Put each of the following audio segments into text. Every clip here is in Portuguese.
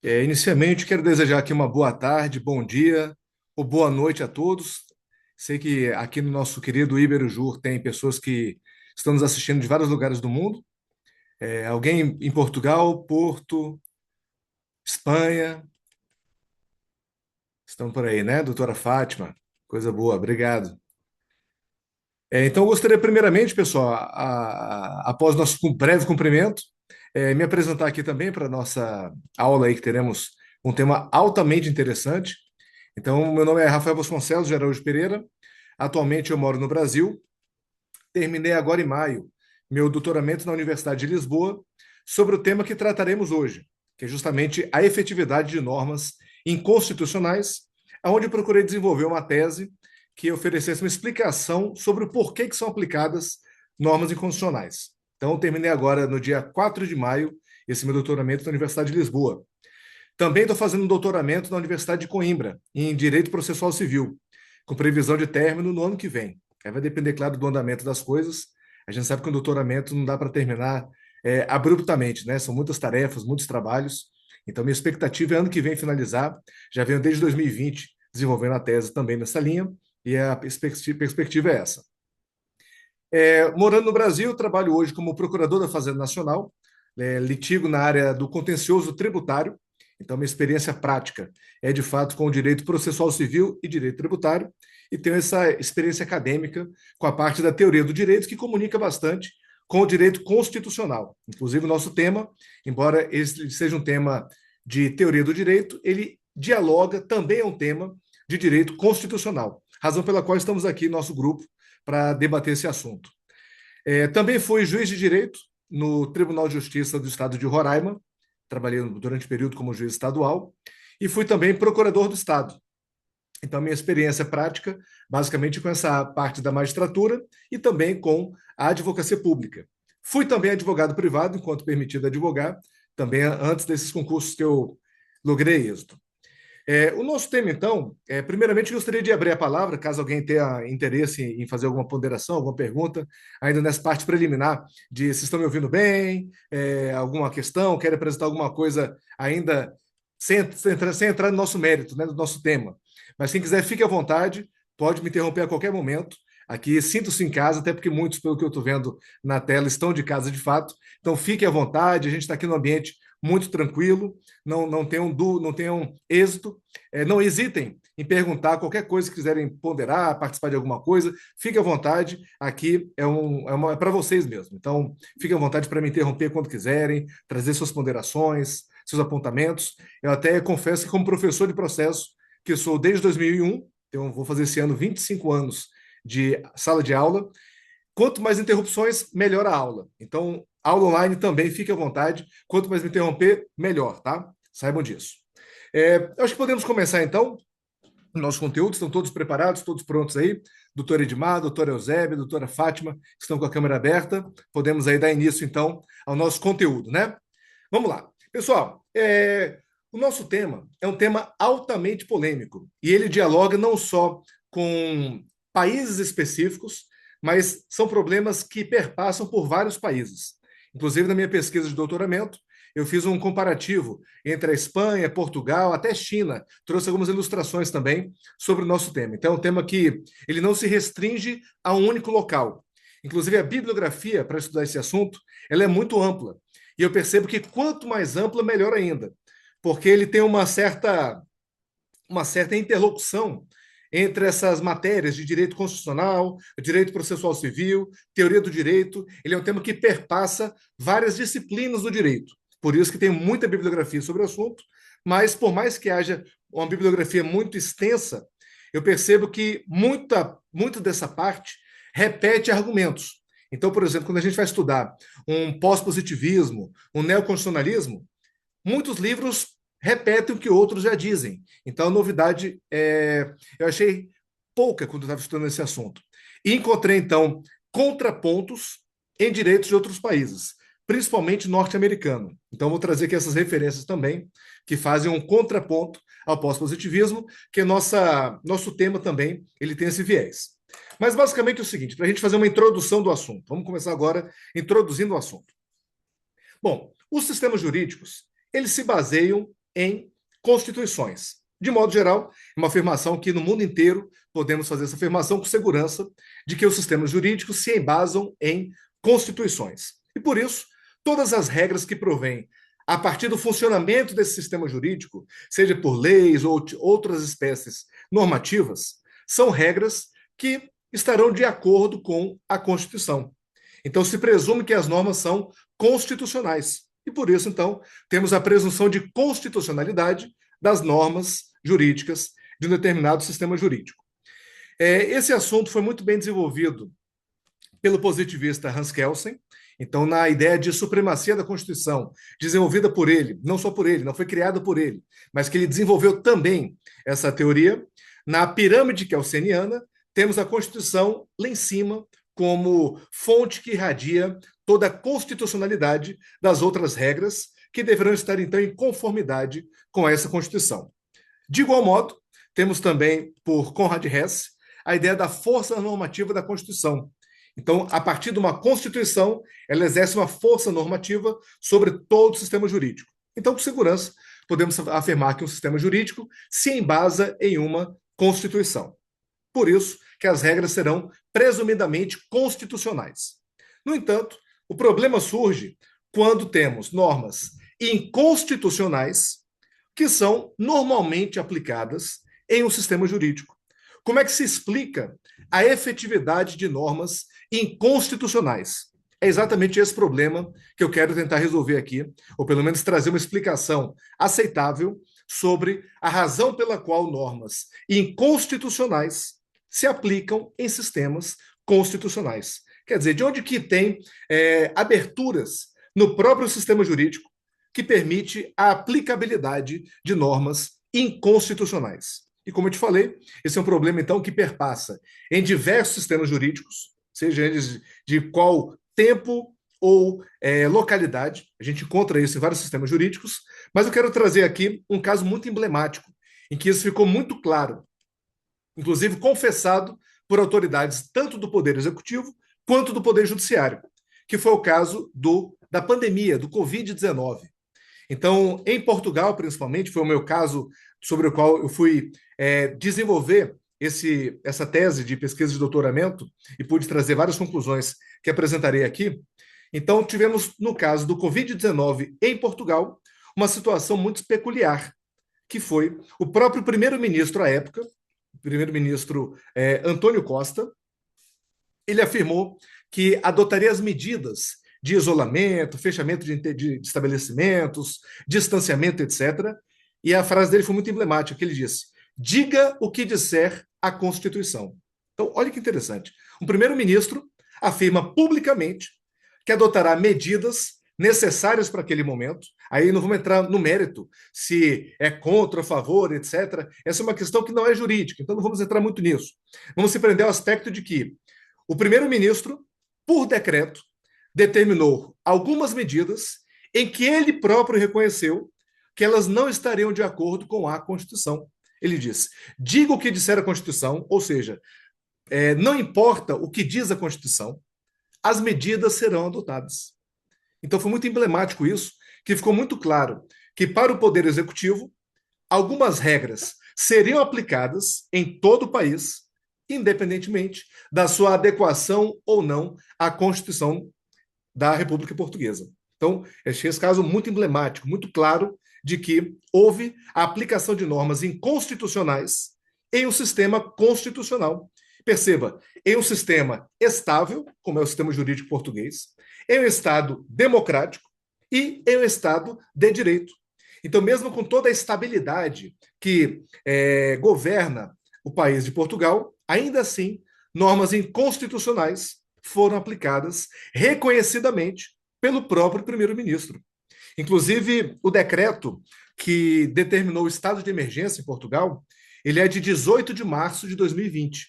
Inicialmente, quero desejar aqui uma boa tarde, bom dia ou boa noite a todos. Sei que aqui no nosso querido Iberujur tem pessoas que estão nos assistindo de vários lugares do mundo. Alguém em Portugal, Porto, Espanha, estão por aí, né? Doutora Fátima, coisa boa, obrigado. Então, eu gostaria primeiramente, pessoal, após nosso breve cumprimento, me apresentar aqui também para a nossa aula aí que teremos um tema altamente interessante. Então, meu nome é Rafael Vasconcelos de Araújo Pereira. Atualmente eu moro no Brasil. Terminei agora em maio meu doutoramento na Universidade de Lisboa sobre o tema que trataremos hoje, que é justamente a efetividade de normas inconstitucionais, onde procurei desenvolver uma tese que oferecesse uma explicação sobre o porquê que são aplicadas normas inconstitucionais. Então, terminei agora no dia 4 de maio esse meu doutoramento na Universidade de Lisboa. Também estou fazendo um doutoramento na Universidade de Coimbra, em Direito Processual Civil, com previsão de término no ano que vem. Aí vai depender, claro, do andamento das coisas. A gente sabe que um doutoramento não dá para terminar abruptamente, né? São muitas tarefas, muitos trabalhos. Então, minha expectativa é ano que vem finalizar. Já venho desde 2020 desenvolvendo a tese também nessa linha, e a perspectiva é essa. Morando no Brasil, trabalho hoje como procurador da Fazenda Nacional, litigo na área do contencioso tributário. Então, minha experiência prática é, de fato, com o direito processual civil e direito tributário, e tenho essa experiência acadêmica com a parte da teoria do direito, que comunica bastante com o direito constitucional. Inclusive, o nosso tema, embora esse seja um tema de teoria do direito, ele dialoga, também é um tema de direito constitucional, razão pela qual estamos aqui, nosso grupo, para debater esse assunto. Também fui juiz de direito no Tribunal de Justiça do Estado de Roraima, trabalhei durante o período como juiz estadual, e fui também procurador do Estado. Então, minha experiência prática, basicamente com essa parte da magistratura e também com a advocacia pública. Fui também advogado privado, enquanto permitido advogar, também antes desses concursos que eu logrei êxito. O nosso tema, então, primeiramente gostaria de abrir a palavra, caso alguém tenha interesse em fazer alguma ponderação, alguma pergunta, ainda nessa parte preliminar, de se estão me ouvindo bem, alguma questão, quer apresentar alguma coisa ainda sem entrar no nosso mérito, né, no nosso tema. Mas quem quiser, fique à vontade, pode me interromper a qualquer momento. Aqui, sinto-se em casa, até porque muitos, pelo que eu estou vendo na tela, estão de casa de fato. Então, fique à vontade, a gente está aqui no ambiente muito tranquilo, não tenham êxito, não hesitem em perguntar qualquer coisa que quiserem ponderar, participar de alguma coisa, fique à vontade, aqui é para vocês mesmo. Então, fiquem à vontade para me interromper quando quiserem, trazer suas ponderações, seus apontamentos. Eu até confesso que, como professor de processo, que eu sou desde 2001, então vou fazer esse ano 25 anos de sala de aula, quanto mais interrupções, melhor a aula. Então, aula online também, fique à vontade. Quanto mais me interromper, melhor, tá? Saibam disso. Eu acho que podemos começar, então, o nosso conteúdo. Estão todos preparados, todos prontos aí? Doutor Edmar, doutora Eusébia, doutora Fátima, que estão com a câmera aberta. Podemos aí dar início, então, ao nosso conteúdo, né? Vamos lá. Pessoal, o nosso tema é um tema altamente polêmico e ele dialoga não só com países específicos, mas são problemas que perpassam por vários países. Inclusive, na minha pesquisa de doutoramento, eu fiz um comparativo entre a Espanha, Portugal, até China. Trouxe algumas ilustrações também sobre o nosso tema. Então, é um tema que ele não se restringe a um único local. Inclusive, a bibliografia para estudar esse assunto, ela é muito ampla. E eu percebo que quanto mais ampla, melhor ainda, porque ele tem uma certa interlocução entre essas matérias de direito constitucional, direito processual civil, teoria do direito. Ele é um tema que perpassa várias disciplinas do direito. Por isso que tem muita bibliografia sobre o assunto, mas por mais que haja uma bibliografia muito extensa, eu percebo que muito dessa parte repete argumentos. Então, por exemplo, quando a gente vai estudar um pós-positivismo, um neoconstitucionalismo, muitos livros repetem o que outros já dizem. Então, a novidade eu achei pouca quando eu estava estudando esse assunto. E encontrei, então, contrapontos em direitos de outros países, principalmente norte-americano. Então, vou trazer aqui essas referências também, que fazem um contraponto ao pós-positivismo, que é nosso tema também, ele tem esse viés. Mas, basicamente, é o seguinte, para a gente fazer uma introdução do assunto. Vamos começar agora introduzindo o assunto. Bom, os sistemas jurídicos, eles se baseiam em constituições. De modo geral, é uma afirmação que no mundo inteiro podemos fazer essa afirmação com segurança de que os sistemas jurídicos se embasam em constituições. E por isso, todas as regras que provêm a partir do funcionamento desse sistema jurídico, seja por leis ou outras espécies normativas, são regras que estarão de acordo com a Constituição. Então, se presume que as normas são constitucionais. E por isso, então, temos a presunção de constitucionalidade das normas jurídicas de um determinado sistema jurídico. Esse assunto foi muito bem desenvolvido pelo positivista Hans Kelsen. Então, na ideia de supremacia da Constituição, desenvolvida por ele, não só por ele, não foi criada por ele, mas que ele desenvolveu também essa teoria, na pirâmide kelseniana, temos a Constituição lá em cima como fonte que irradia toda a constitucionalidade das outras regras que deverão estar, então, em conformidade com essa Constituição. De igual modo, temos também, por Conrad Hess, a ideia da força normativa da Constituição. Então, a partir de uma Constituição, ela exerce uma força normativa sobre todo o sistema jurídico. Então, com segurança, podemos afirmar que um sistema jurídico se embasa em uma Constituição. Por isso que as regras serão presumidamente constitucionais. No entanto, o problema surge quando temos normas inconstitucionais que são normalmente aplicadas em um sistema jurídico. Como é que se explica a efetividade de normas inconstitucionais? É exatamente esse problema que eu quero tentar resolver aqui, ou pelo menos trazer uma explicação aceitável sobre a razão pela qual normas inconstitucionais se aplicam em sistemas constitucionais. Quer dizer, de onde que tem aberturas no próprio sistema jurídico que permite a aplicabilidade de normas inconstitucionais. E como eu te falei, esse é um problema, então, que perpassa em diversos sistemas jurídicos, seja eles de qual tempo ou localidade. A gente encontra isso em vários sistemas jurídicos, mas eu quero trazer aqui um caso muito emblemático, em que isso ficou muito claro, inclusive confessado por autoridades tanto do Poder Executivo quanto do Poder Judiciário, que foi o caso da pandemia, do Covid-19. Então, em Portugal, principalmente, foi o meu caso sobre o qual eu fui desenvolver essa tese de pesquisa de doutoramento e pude trazer várias conclusões que apresentarei aqui. Então, tivemos, no caso do Covid-19 em Portugal, uma situação muito peculiar, que foi o próprio primeiro-ministro à época, o primeiro-ministro Antônio Costa, ele afirmou que adotaria as medidas de isolamento, fechamento de estabelecimentos, distanciamento, etc. E a frase dele foi muito emblemática, que ele disse: diga o que disser a Constituição. Então, olha que interessante. Um primeiro-ministro afirma publicamente que adotará medidas necessárias para aquele momento. Aí não vamos entrar no mérito se é contra, a favor, etc. Essa é uma questão que não é jurídica, então não vamos entrar muito nisso. Vamos se prender ao aspecto de que o primeiro-ministro, por decreto, determinou algumas medidas em que ele próprio reconheceu que elas não estariam de acordo com a Constituição. Ele diz: diga o que disser a Constituição, ou seja, não importa o que diz a Constituição, as medidas serão adotadas. Então foi muito emblemático isso, que ficou muito claro que para o Poder Executivo, algumas regras seriam aplicadas em todo o país, independentemente da sua adequação ou não à Constituição da República Portuguesa. Então, esse caso muito emblemático, muito claro, de que houve a aplicação de normas inconstitucionais em um sistema constitucional. Perceba, em um sistema estável, como é o sistema jurídico português, em um Estado democrático e em um Estado de direito. Então, mesmo com toda a estabilidade que governa o país de Portugal, ainda assim, normas inconstitucionais foram aplicadas reconhecidamente pelo próprio primeiro-ministro. Inclusive, o decreto que determinou o estado de emergência em Portugal, ele é de 18 de março de 2020.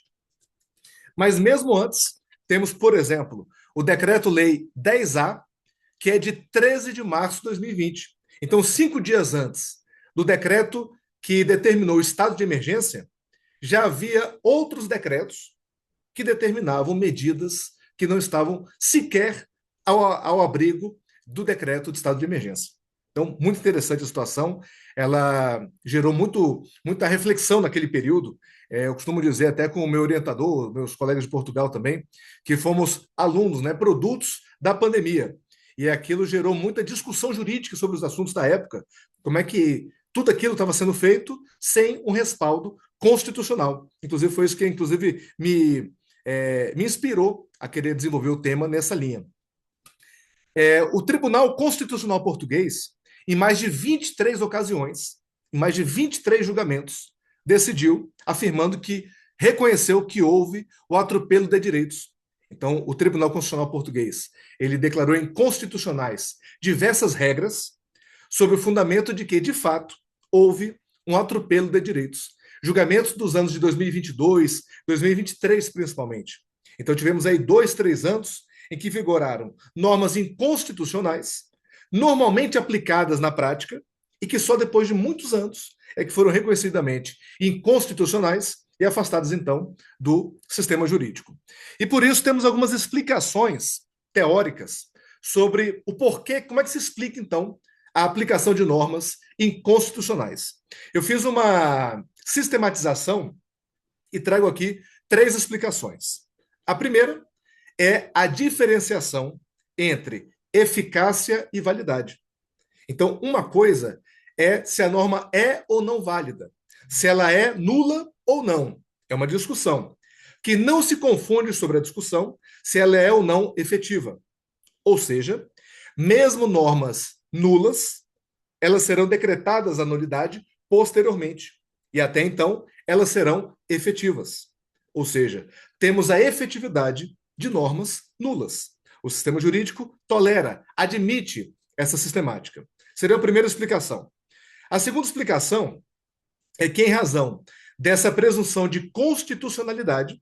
Mas mesmo antes, temos, por exemplo, o Decreto-Lei 10A, que é de 13 de março de 2020. Então, 5 dias antes do decreto que determinou o estado de emergência, já havia outros decretos que determinavam medidas que não estavam sequer ao abrigo do decreto de estado de emergência. Então, muito interessante a situação. Ela gerou muita reflexão naquele período. Eu costumo dizer, até com o meu orientador, meus colegas de Portugal também, que fomos alunos, né, produtos da pandemia. E aquilo gerou muita discussão jurídica sobre os assuntos da época. Como é que tudo aquilo estava sendo feito sem um respaldo constitucional. Inclusive, foi isso que inclusive me inspirou a querer desenvolver o tema nessa linha. O Tribunal Constitucional Português, em mais de 23 ocasiões, em mais de 23 julgamentos, decidiu, afirmando que reconheceu que houve o atropelo de direitos. Então, o Tribunal Constitucional Português, ele declarou inconstitucionais diversas regras sob o fundamento de que, de fato, houve um atropelo de direitos. Julgamentos dos anos de 2022, 2023, principalmente. Então, tivemos aí 2, 3 anos em que vigoraram normas inconstitucionais, normalmente aplicadas na prática, e que só depois de muitos anos é que foram reconhecidamente inconstitucionais e afastadas, então, do sistema jurídico. E por isso temos algumas explicações teóricas sobre o porquê, como é que se explica, então, a aplicação de normas inconstitucionais. Eu fiz uma sistematização e trago aqui 3 explicações. A primeira é a diferenciação entre eficácia e validade. Então, uma coisa é se a norma é ou não válida, se ela é nula ou não. É uma discussão que não se confunde sobre a discussão se ela é ou não efetiva. Ou seja, mesmo normas nulas, elas serão decretadas a nulidade posteriormente. E até então, elas serão efetivas. Ou seja, temos a efetividade de normas nulas. O sistema jurídico tolera, admite essa sistemática. Seria a primeira explicação. A segunda explicação é que, em razão dessa presunção de constitucionalidade,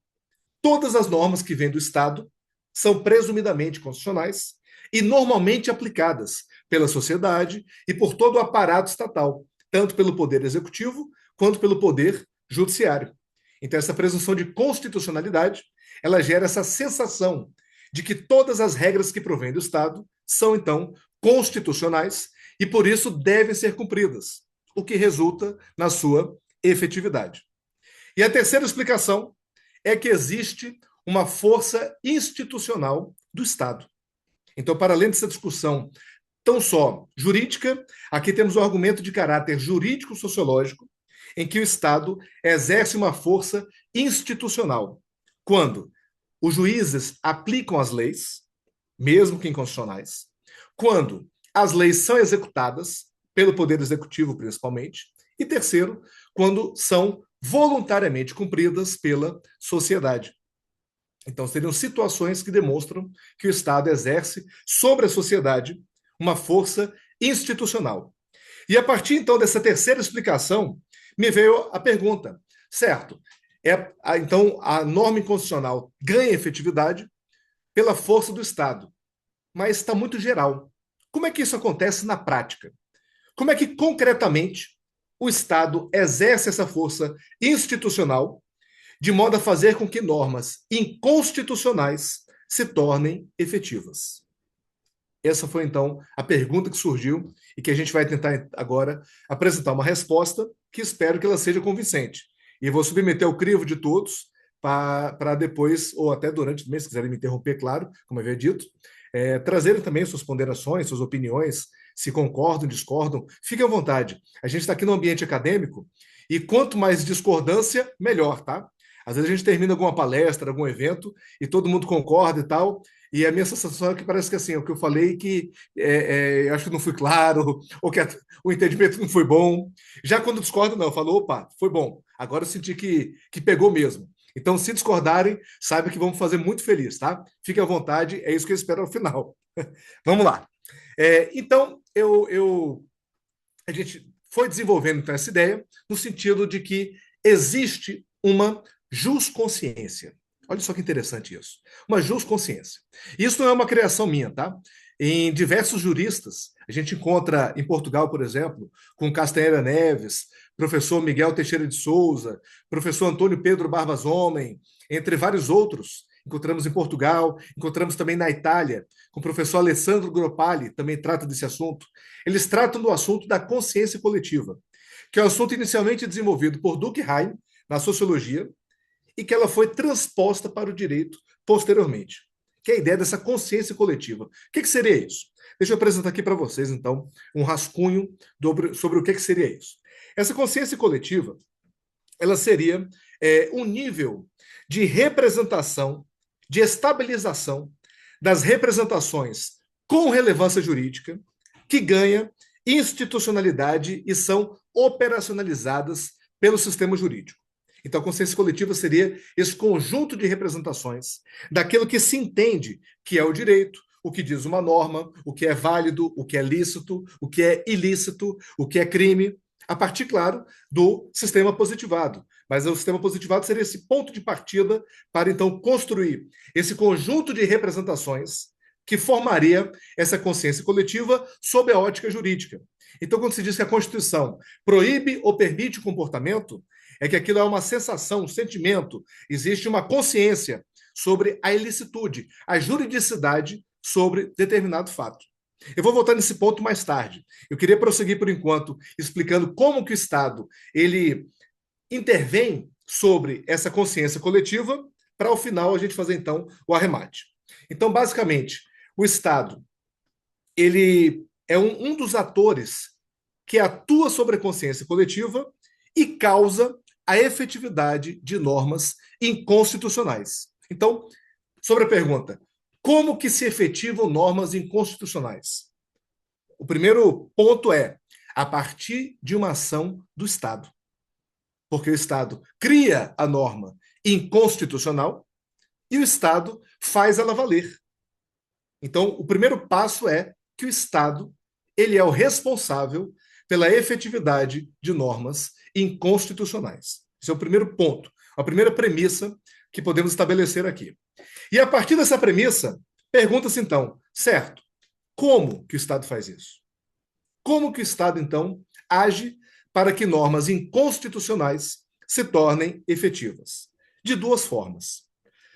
todas as normas que vêm do Estado são presumidamente constitucionais e normalmente aplicadas pela sociedade e por todo o aparato estatal, tanto pelo Poder Executivo quanto pelo Poder Judiciário. Então, essa presunção de constitucionalidade, ela gera essa sensação de que todas as regras que provêm do Estado são, então, constitucionais e, por isso, devem ser cumpridas, o que resulta na sua efetividade. E a terceira explicação é que existe uma força institucional do Estado. Então, para além dessa discussão tão só jurídica, aqui temos um argumento de caráter jurídico-sociológico, em que o Estado exerce uma força institucional. Quando os juízes aplicam as leis, mesmo que inconstitucionais, quando as leis são executadas pelo Poder Executivo, principalmente, e terceiro, quando são voluntariamente cumpridas pela sociedade. Então, seriam situações que demonstram que o Estado exerce sobre a sociedade uma força institucional. E a partir, então, dessa terceira explicação, me veio a pergunta, certo, então a norma inconstitucional ganha efetividade pela força do Estado, mas está muito geral. Como é que isso acontece na prática? Como é que, concretamente, o Estado exerce essa força institucional de modo a fazer com que normas inconstitucionais se tornem efetivas? Essa foi, então, a pergunta que surgiu e que a gente vai tentar agora apresentar uma resposta que espero que ela seja convincente. E vou submeter ao crivo de todos para depois, ou até durante o mês, se quiserem me interromper, claro, como eu havia dito, trazerem também suas ponderações, suas opiniões, se concordam, discordam, fiquem à vontade. A gente está aqui no ambiente acadêmico e quanto mais discordância, melhor, tá? Às vezes a gente termina alguma palestra, algum evento e todo mundo concorda e tal, e a minha sensação é que parece que assim, o que eu falei que eu acho que não fui claro, ou que o entendimento não foi bom. Já quando discordo, não, eu falo, opa, foi bom. Agora eu senti que pegou mesmo. Então, se discordarem, saiba que vamos fazer muito feliz, tá? Fique à vontade, é isso que eu espero ao final. Vamos lá. Então, a gente foi desenvolvendo então, essa ideia no sentido de que existe uma jusconsciência. Olha só que interessante isso. Uma jusconsciência. Isso não é uma criação minha, tá? Em diversos juristas, a gente encontra em Portugal, por exemplo, com Castanheira Neves, professor Miguel Teixeira de Souza, professor Antônio Pedro Barbas Homem, entre vários outros, encontramos em Portugal, encontramos também na Itália, com o professor Alessandro Gropali, também trata desse assunto. Eles tratam do assunto da consciência coletiva, que é um assunto inicialmente desenvolvido por Durkheim, na sociologia, e que ela foi transposta para o direito posteriormente, que é a ideia dessa consciência coletiva. O que seria isso? Deixa eu apresentar aqui para vocês, então, um rascunho sobre o que seria isso. Essa consciência coletiva, ela seria um nível de representação, de estabilização das representações com relevância jurídica, que ganha institucionalidade e são operacionalizadas pelo sistema jurídico. Então, a consciência coletiva seria esse conjunto de representações daquilo que se entende que é o direito, o que diz uma norma, o que é válido, o que é lícito, o que é ilícito, o que é crime, a partir, claro, do sistema positivado. Mas o sistema positivado seria esse ponto de partida para, então, construir esse conjunto de representações que formaria essa consciência coletiva sob a ótica jurídica. Então, quando se diz que a Constituição proíbe ou permite o comportamento, é que aquilo é uma sensação, um sentimento, existe uma consciência sobre a ilicitude, a juridicidade sobre determinado fato. Eu vou voltar nesse ponto mais tarde. Eu queria prosseguir, por enquanto, explicando como que o Estado ele intervém sobre essa consciência coletiva, para ao final a gente fazer, então, o arremate. Então, basicamente, o Estado ele é um dos atores que atua sobre a consciência coletiva e causa a efetividade de normas inconstitucionais. Então, sobre a pergunta, como que se efetivam normas inconstitucionais? O primeiro ponto é a partir de uma ação do Estado. Porque o Estado cria a norma inconstitucional e o Estado faz ela valer. Então, o primeiro passo é que o Estado ele é o responsável pela efetividade de normas inconstitucionais. Esse é o primeiro ponto, a primeira premissa que podemos estabelecer aqui. E a partir dessa premissa, pergunta-se então, certo, como que o Estado faz isso? Como que o Estado, então, age para que normas inconstitucionais se tornem efetivas? De duas formas.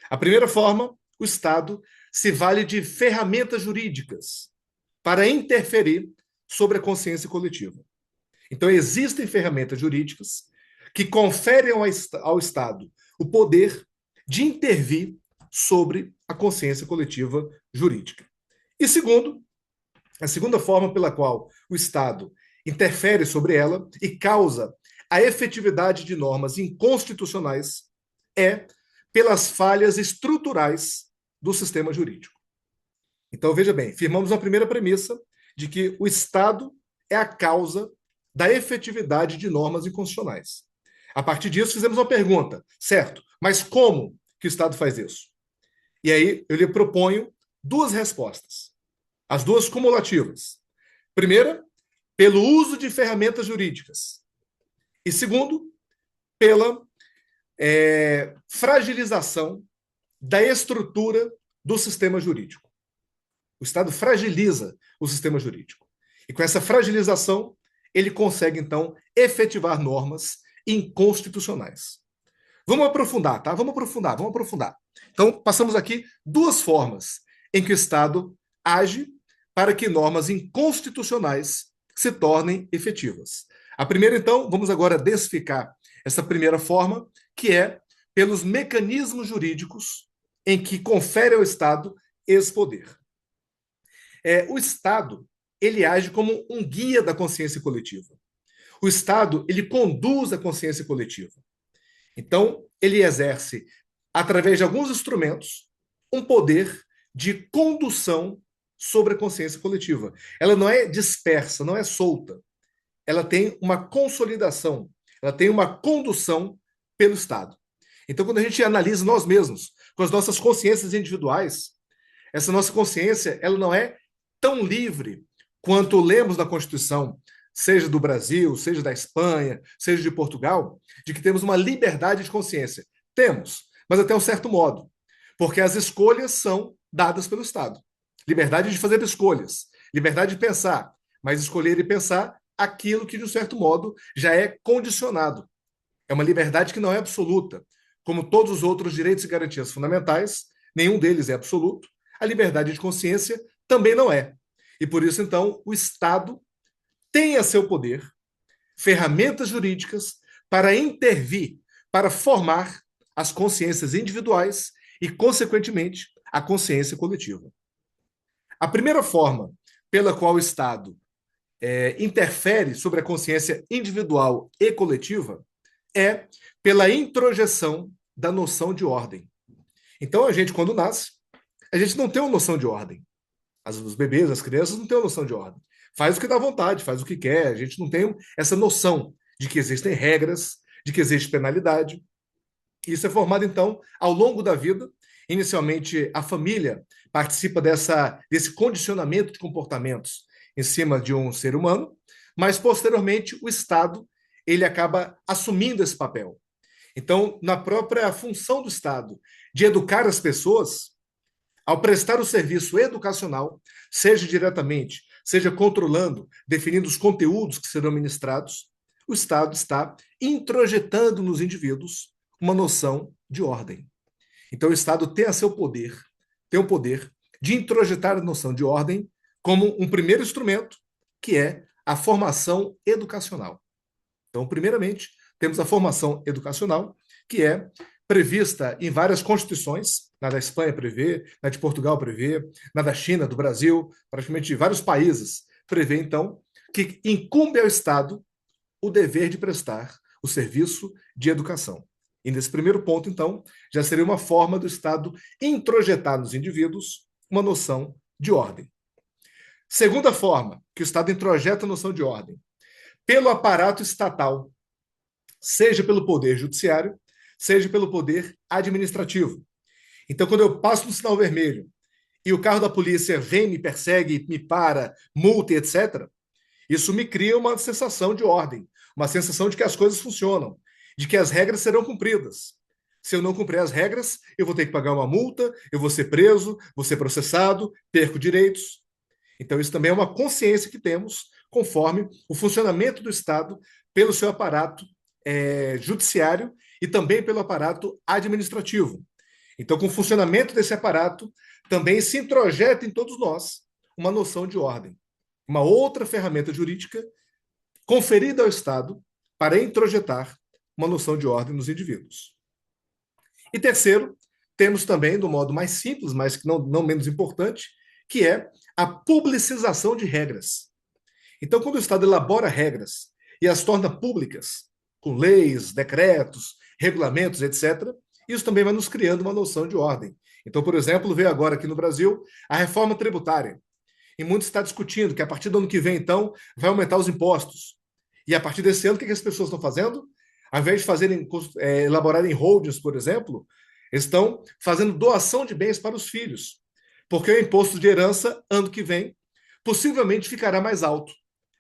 A primeira forma, o Estado se vale de ferramentas jurídicas para interferir sobre a consciência coletiva. Então, existem ferramentas jurídicas que conferem ao Estado o poder de intervir sobre a consciência coletiva jurídica. E segundo, a segunda forma pela qual o Estado interfere sobre ela e causa a efetividade de normas inconstitucionais é pelas falhas estruturais do sistema jurídico. Então, veja bem, firmamos a primeira premissa de que o Estado é a causa da efetividade de normas inconstitucionais. A partir disso, fizemos uma pergunta, certo, mas como que o Estado faz isso? E aí, eu lhe proponho duas respostas, as duas cumulativas. Primeira, pelo uso de ferramentas jurídicas. E segundo, pela fragilização da estrutura do sistema jurídico. O Estado fragiliza o sistema jurídico. E com essa fragilização, ele consegue, então, efetivar normas inconstitucionais. Vamos aprofundar, tá? Vamos aprofundar. Então, passamos aqui duas formas em que o Estado age para que normas inconstitucionais se tornem efetivas. A primeira, então, vamos agora densificar essa primeira forma, que é pelos mecanismos jurídicos em que confere ao Estado esse poder. O Estado, ele age como um guia da consciência coletiva. O Estado, ele conduz a consciência coletiva. Então, ele exerce, através de alguns instrumentos, um poder de condução sobre a consciência coletiva. Ela não é dispersa, não é solta. Ela tem uma consolidação, ela tem uma condução pelo Estado. Então, quando a gente analisa nós mesmos, com as nossas consciências individuais, essa nossa consciência, ela não é tão livre quanto lemos na Constituição, seja do Brasil, seja da Espanha, seja de Portugal, de que temos uma liberdade de consciência. Temos, mas até um certo modo, porque as escolhas são dadas pelo Estado. Liberdade de fazer escolhas, liberdade de pensar, mas escolher e pensar aquilo que, de um certo modo, já é condicionado. É uma liberdade que não é absoluta, como todos os outros direitos e garantias fundamentais, nenhum deles é absoluto, a liberdade de consciência também não é. E por isso, então, o Estado tem a seu poder ferramentas jurídicas para intervir, para formar as consciências individuais e, consequentemente, a consciência coletiva. A primeira forma pela qual o Estado interfere sobre a consciência individual e coletiva é pela introjeção da noção de ordem. Então, a gente, quando nasce, a gente não tem uma noção de ordem. Os bebês, as crianças não têm uma noção de ordem. Faz o que dá vontade, faz o que quer. A gente não tem essa noção de que existem regras, de que existe penalidade. Isso é formado, então, ao longo da vida. Inicialmente, a família participa desse condicionamento de comportamentos em cima de um ser humano, mas, posteriormente, o Estado ele acaba assumindo esse papel. Então, na própria função do Estado de educar as pessoas, ao prestar o serviço educacional, seja diretamente, seja controlando, definindo os conteúdos que serão ministrados, o Estado está introjetando nos indivíduos uma noção de ordem. Então, o Estado tem a seu poder, tem o poder de introjetar a noção de ordem como um primeiro instrumento, que é a formação educacional. Então, primeiramente, temos a formação educacional, que é prevista em várias constituições, na da Espanha prevê, na de Portugal prevê, na da China, do Brasil, praticamente vários países prevê, então, que incumbe ao Estado o dever de prestar o serviço de educação. E nesse primeiro ponto, então, já seria uma forma do Estado introjetar nos indivíduos uma noção de ordem. Segunda forma que o Estado introjeta a noção de ordem, pelo aparato estatal, seja pelo poder judiciário, seja pelo poder administrativo. Então, quando eu passo no sinal vermelho e o carro da polícia vem, me persegue, me para, multa, etc., isso me cria uma sensação de ordem, uma sensação de que as coisas funcionam, de que as regras serão cumpridas. Se eu não cumprir as regras, eu vou ter que pagar uma multa, eu vou ser preso, vou ser processado, perco direitos. Então, isso também é uma consciência que temos conforme o funcionamento do Estado pelo seu aparato judiciário e também pelo aparato administrativo. Então, com o funcionamento desse aparato, também se introjeta em todos nós uma noção de ordem, uma outra ferramenta jurídica conferida ao Estado para introjetar uma noção de ordem nos indivíduos. E terceiro, temos também, do modo mais simples, mas que não menos importante, que é a publicização de regras. Então, quando o Estado elabora regras e as torna públicas, com leis, decretos, regulamentos, etc., isso também vai nos criando uma noção de ordem. Então, por exemplo, veio agora aqui no Brasil a reforma tributária. E muito está discutindo que a partir do ano que vem, então, vai aumentar os impostos. E a partir desse ano, o que as pessoas estão fazendo? Ao invés de elaborarem holdings, por exemplo, estão fazendo doação de bens para os filhos. Porque o imposto de herança, ano que vem, possivelmente ficará mais alto.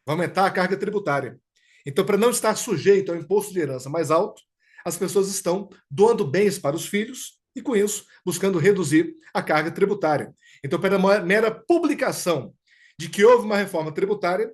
Vai aumentar a carga tributária. Então, para não estar sujeito ao imposto de herança mais alto, as pessoas estão doando bens para os filhos e, com isso, buscando reduzir a carga tributária. Então, pela mera publicação de que houve uma reforma tributária,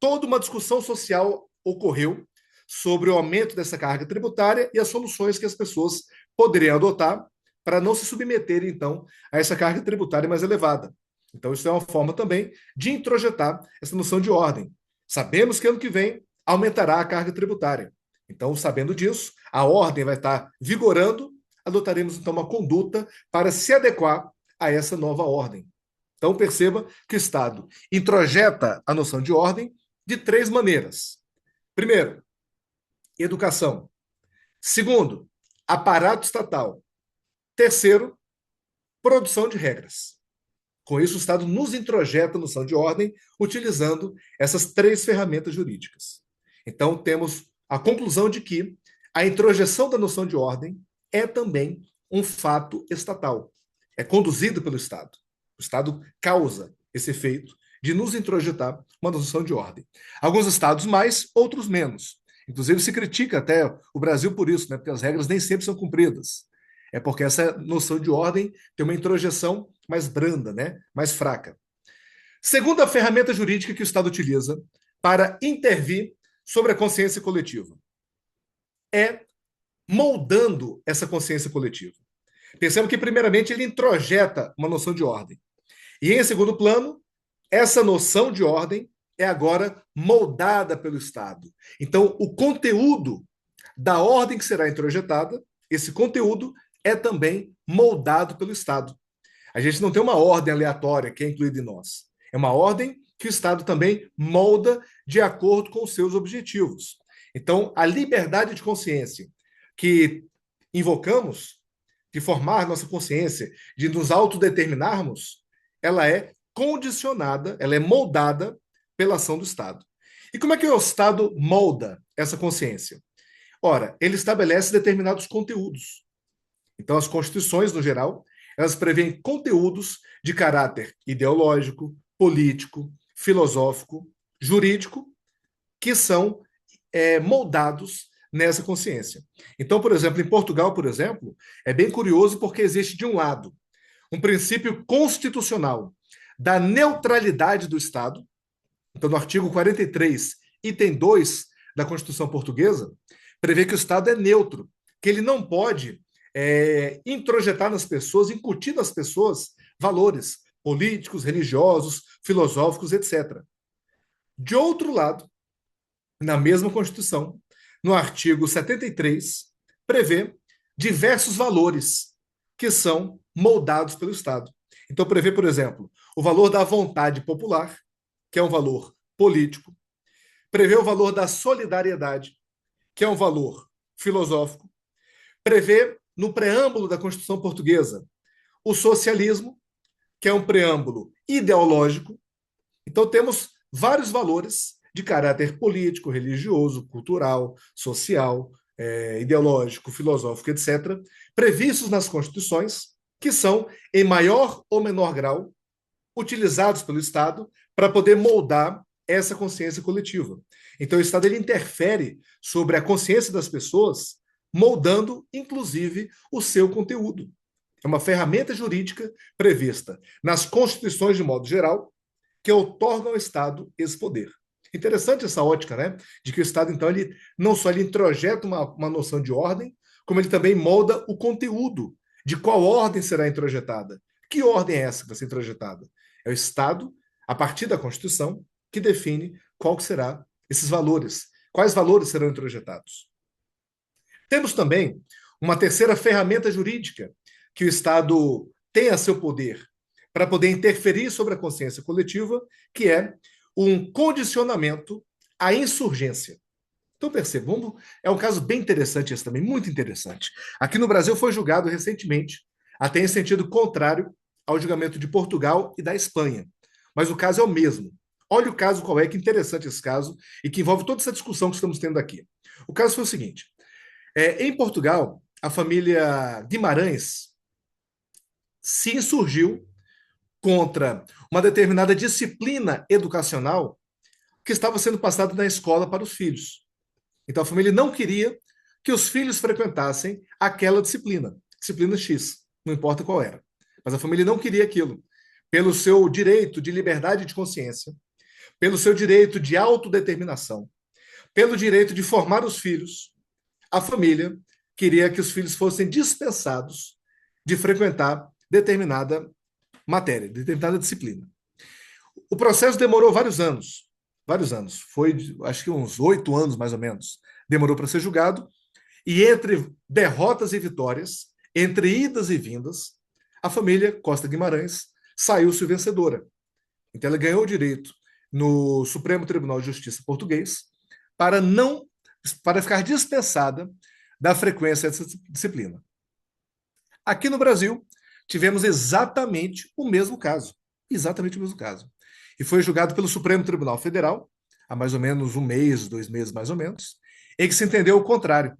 toda uma discussão social ocorreu sobre o aumento dessa carga tributária e as soluções que as pessoas poderiam adotar para não se submeterem, então, a essa carga tributária mais elevada. Então, isso é uma forma também de introjetar essa noção de ordem. Sabemos que ano que vem aumentará a carga tributária. Então, sabendo disso, a ordem vai estar vigorando, adotaremos, então, uma conduta para se adequar a essa nova ordem. Então, perceba que o Estado introjeta a noção de ordem de três maneiras. Primeiro, educação. Segundo, aparato estatal. Terceiro, produção de regras. Com isso, o Estado nos introjeta a noção de ordem utilizando essas três ferramentas jurídicas. Então, temos a conclusão de que a introjeção da noção de ordem é também um fato estatal. É conduzido pelo Estado. O Estado causa esse efeito de nos introjetar uma noção de ordem. Alguns estados mais, outros menos. Inclusive, se critica até o Brasil por isso, né? Porque as regras nem sempre são cumpridas. É porque essa noção de ordem tem uma introjeção mais branda, né? Mais fraca. Segunda ferramenta jurídica que o Estado utiliza para intervir sobre a consciência coletiva é moldando essa consciência coletiva. Pensamos que, primeiramente, ele introjeta uma noção de ordem. E, em segundo plano, essa noção de ordem é agora moldada pelo Estado. Então, o conteúdo da ordem que será introjetada, esse conteúdo é também moldado pelo Estado. A gente não tem uma ordem aleatória que é incluída em nós. É uma ordem que o Estado também molda de acordo com os seus objetivos. Então, a liberdade de consciência que invocamos, de formar nossa consciência, de nos autodeterminarmos, ela é condicionada, ela é moldada pela ação do Estado. E como é que o Estado molda essa consciência? Ora, ele estabelece determinados conteúdos. Então, as constituições, no geral, elas prevêem conteúdos de caráter ideológico, político, filosófico, jurídico, que são moldados nessa consciência. Então, por exemplo, em Portugal, por exemplo, é bem curioso porque existe, de um lado, um princípio constitucional da neutralidade do Estado. Então, no artigo 43, item 2 da Constituição Portuguesa, prevê que o Estado é neutro, que ele não pode introjetar nas pessoas, incutir nas pessoas valores políticos, religiosos, filosóficos, etc. De outro lado, na mesma Constituição, no artigo 73, prevê diversos valores que são moldados pelo Estado. Então, prevê, por exemplo, o valor da vontade popular, que é um valor político, prevê o valor da solidariedade, que é um valor filosófico, prevê no preâmbulo da Constituição Portuguesa o socialismo, que é um preâmbulo ideológico. Então, temos vários valores de caráter político, religioso, cultural, social, ideológico, filosófico, etc., previstos nas constituições, que são, em maior ou menor grau, utilizados pelo Estado para poder moldar essa consciência coletiva. Então, o Estado ele interfere sobre a consciência das pessoas, moldando, inclusive, o seu conteúdo. É uma ferramenta jurídica prevista nas constituições de modo geral, que outorgam ao Estado esse poder. Interessante essa ótica, né? De que o Estado, então, ele não só ele introjeta uma noção de ordem, como ele também molda o conteúdo de qual ordem será introjetada. Que ordem é essa que vai ser introjetada? É o Estado, a partir da Constituição, que define qual que será esses valores, quais valores serão introjetados. Temos também uma terceira ferramenta jurídica que o Estado tem a seu poder para poder interferir sobre a consciência coletiva, que é um condicionamento à insurgência. Então, percebam, é um caso bem interessante esse também, muito interessante. Aqui no Brasil foi julgado recentemente, até em sentido contrário ao julgamento de Portugal e da Espanha. Mas o caso é o mesmo. Olha o caso qual é, que interessante esse caso, e que envolve toda essa discussão que estamos tendo aqui. O caso foi o seguinte: em Portugal, a família Guimarães se insurgiu contra uma determinada disciplina educacional que estava sendo passada na escola para os filhos. Então a família não queria que os filhos frequentassem aquela disciplina, disciplina X, não importa qual era. Mas a família não queria aquilo, pelo seu direito de liberdade de consciência, pelo seu direito de autodeterminação, pelo direito de formar os filhos. A família queria que os filhos fossem dispensados de frequentar determinada matéria, determinada disciplina. O processo demorou vários anos. Foi, acho que uns 8 anos mais ou menos. Demorou para ser julgado. E entre derrotas e vitórias, entre idas e vindas, a família Costa Guimarães saiu-se vencedora. Então ela ganhou o direito no Supremo Tribunal de Justiça português para ficar dispensada da frequência dessa disciplina. Aqui no Brasil, tivemos exatamente o mesmo caso. Exatamente o mesmo caso. E foi julgado pelo Supremo Tribunal Federal, há mais ou menos 1 mês, 2 meses mais ou menos, em que se entendeu o contrário.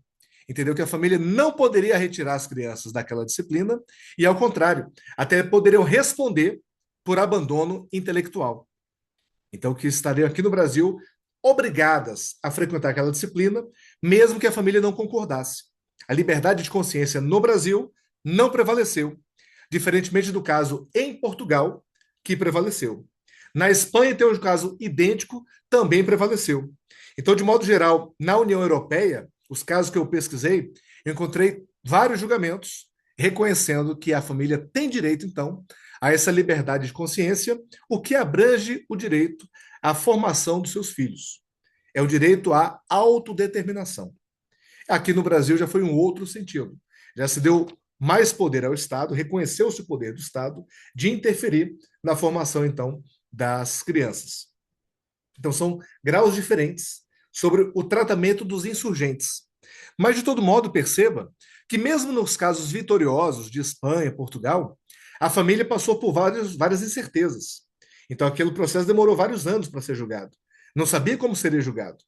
Entendeu que a família não poderia retirar as crianças daquela disciplina e, ao contrário, até poderiam responder por abandono intelectual. Então, que estariam aqui no Brasil obrigadas a frequentar aquela disciplina, mesmo que a família não concordasse. A liberdade de consciência no Brasil não prevaleceu, diferentemente do caso em Portugal, que prevaleceu. Na Espanha tem um caso idêntico, também prevaleceu. Então, de modo geral, na União Europeia, os casos que eu pesquisei, eu encontrei vários julgamentos reconhecendo que a família tem direito, então, a essa liberdade de consciência, o que abrange o direito à formação dos seus filhos. É o direito à autodeterminação. Aqui no Brasil já foi um outro sentido. Já se deu mais poder ao Estado, reconheceu-se o poder do Estado de interferir na formação, então, das crianças. Então, são graus diferentes sobre o tratamento dos insurgentes. Mas, de todo modo, perceba que, mesmo nos casos vitoriosos de Espanha, Portugal, a família passou por várias incertezas. Então, aquele processo demorou vários anos para ser julgado. Não sabia como seria julgado.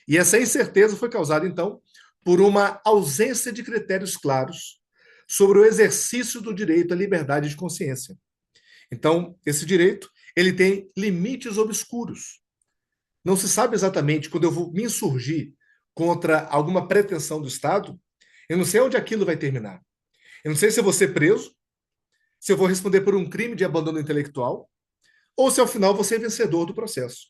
E essa incerteza foi causada, então, por uma ausência de critérios claros sobre o exercício do direito à liberdade de consciência. Então, esse direito, ele tem limites obscuros. Não se sabe exatamente quando eu vou me insurgir contra alguma pretensão do Estado, eu não sei onde aquilo vai terminar. Eu não sei se eu vou ser preso, se eu vou responder por um crime de abandono intelectual, ou se ao final vou ser vencedor do processo.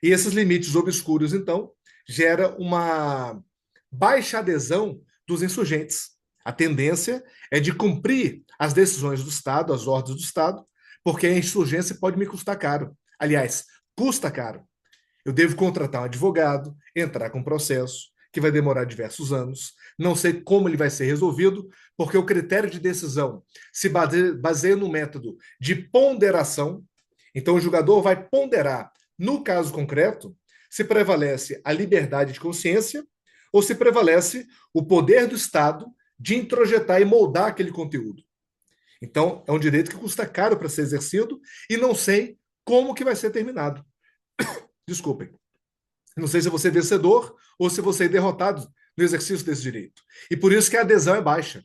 E esses limites obscuros, então, gera uma baixa adesão dos insurgentes. A tendência é de cumprir as decisões do Estado, as ordens do Estado, porque a insurgência pode me custar caro. Aliás, custa caro. Eu devo contratar um advogado, entrar com um processo, que vai demorar diversos anos. Não sei como ele vai ser resolvido, porque o critério de decisão se baseia no método de ponderação. Então, o julgador vai ponderar, no caso concreto, se prevalece a liberdade de consciência ou se prevalece o poder do Estado de introjetar e moldar aquele conteúdo. Então, é um direito que custa caro para ser exercido e não sei como que vai ser terminado. Desculpem. Não sei se você é vencedor ou se você é derrotado no exercício desse direito. E por isso que a adesão é baixa.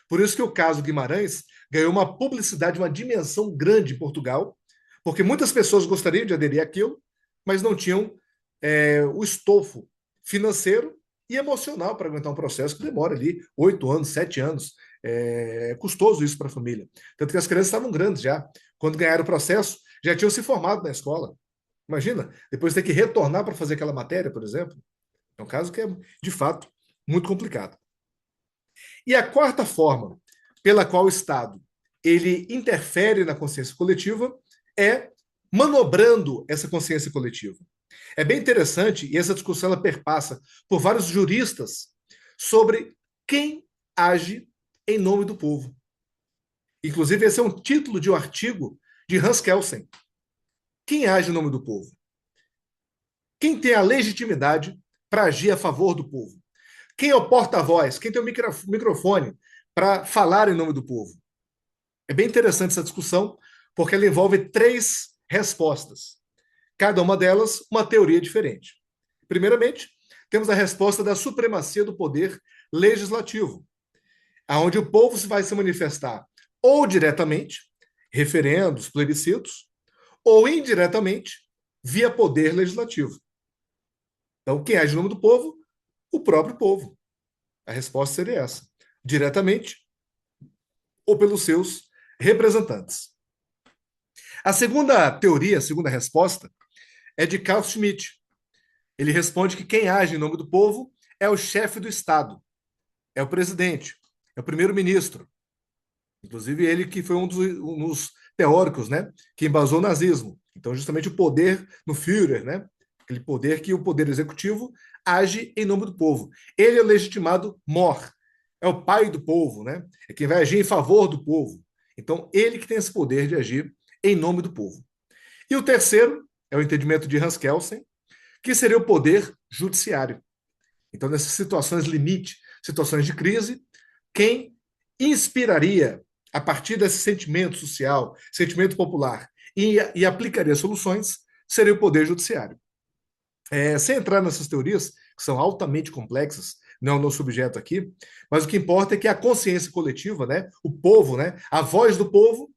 Por isso que o caso Guimarães ganhou uma publicidade, uma dimensão grande em Portugal, porque muitas pessoas gostariam de aderir àquilo, mas não tinham o estofo financeiro e emocional para aguentar um processo que demora ali 8 anos, 7 anos. É custoso isso para a família. Tanto que as crianças estavam grandes já. Quando ganharam o processo, já tinham se formado na escola. Imagina, depois ter que retornar para fazer aquela matéria, por exemplo. É um caso que é, de fato, muito complicado. E a quarta forma pela qual o Estado ele interfere na consciência coletiva é manobrando essa consciência coletiva. É bem interessante, e essa discussão ela perpassa por vários juristas sobre quem age em nome do povo. Inclusive, esse é um título de um artigo de Hans Kelsen. Quem age em nome do povo? Quem tem a legitimidade para agir a favor do povo? Quem é o porta-voz? Quem tem o microfone para falar em nome do povo? É bem interessante essa discussão, porque ela envolve três respostas. Cada uma delas, uma teoria diferente. Primeiramente, temos a resposta da supremacia do poder legislativo, aonde o povo vai se manifestar ou diretamente, referendos, plebiscitos, ou indiretamente, via poder legislativo. Então, quem age em nome do povo? O próprio povo. A resposta seria essa: diretamente ou pelos seus representantes. A segunda teoria, a segunda resposta, é de Carl Schmitt. Ele responde que quem age em nome do povo é o chefe do Estado, é o presidente, é o primeiro-ministro. Inclusive, ele que foi um dos teóricos, né, que embasou o nazismo. Então, justamente o poder no Führer, né, aquele poder que o poder executivo age em nome do povo. Ele é o legitimado mor, é o pai do povo, né? É quem vai agir em favor do povo. Então, ele que tem esse poder de agir em nome do povo. E o terceiro é o entendimento de Hans Kelsen, que seria o poder judiciário. Então, nessas situações limite, situações de crise, quem inspiraria, a partir desse sentimento social, sentimento popular, e aplicaria soluções, seria o poder judiciário. Sem entrar nessas teorias, que são altamente complexas, não é o nosso objeto aqui, mas o que importa é que a consciência coletiva, né, o povo, né, a voz do povo,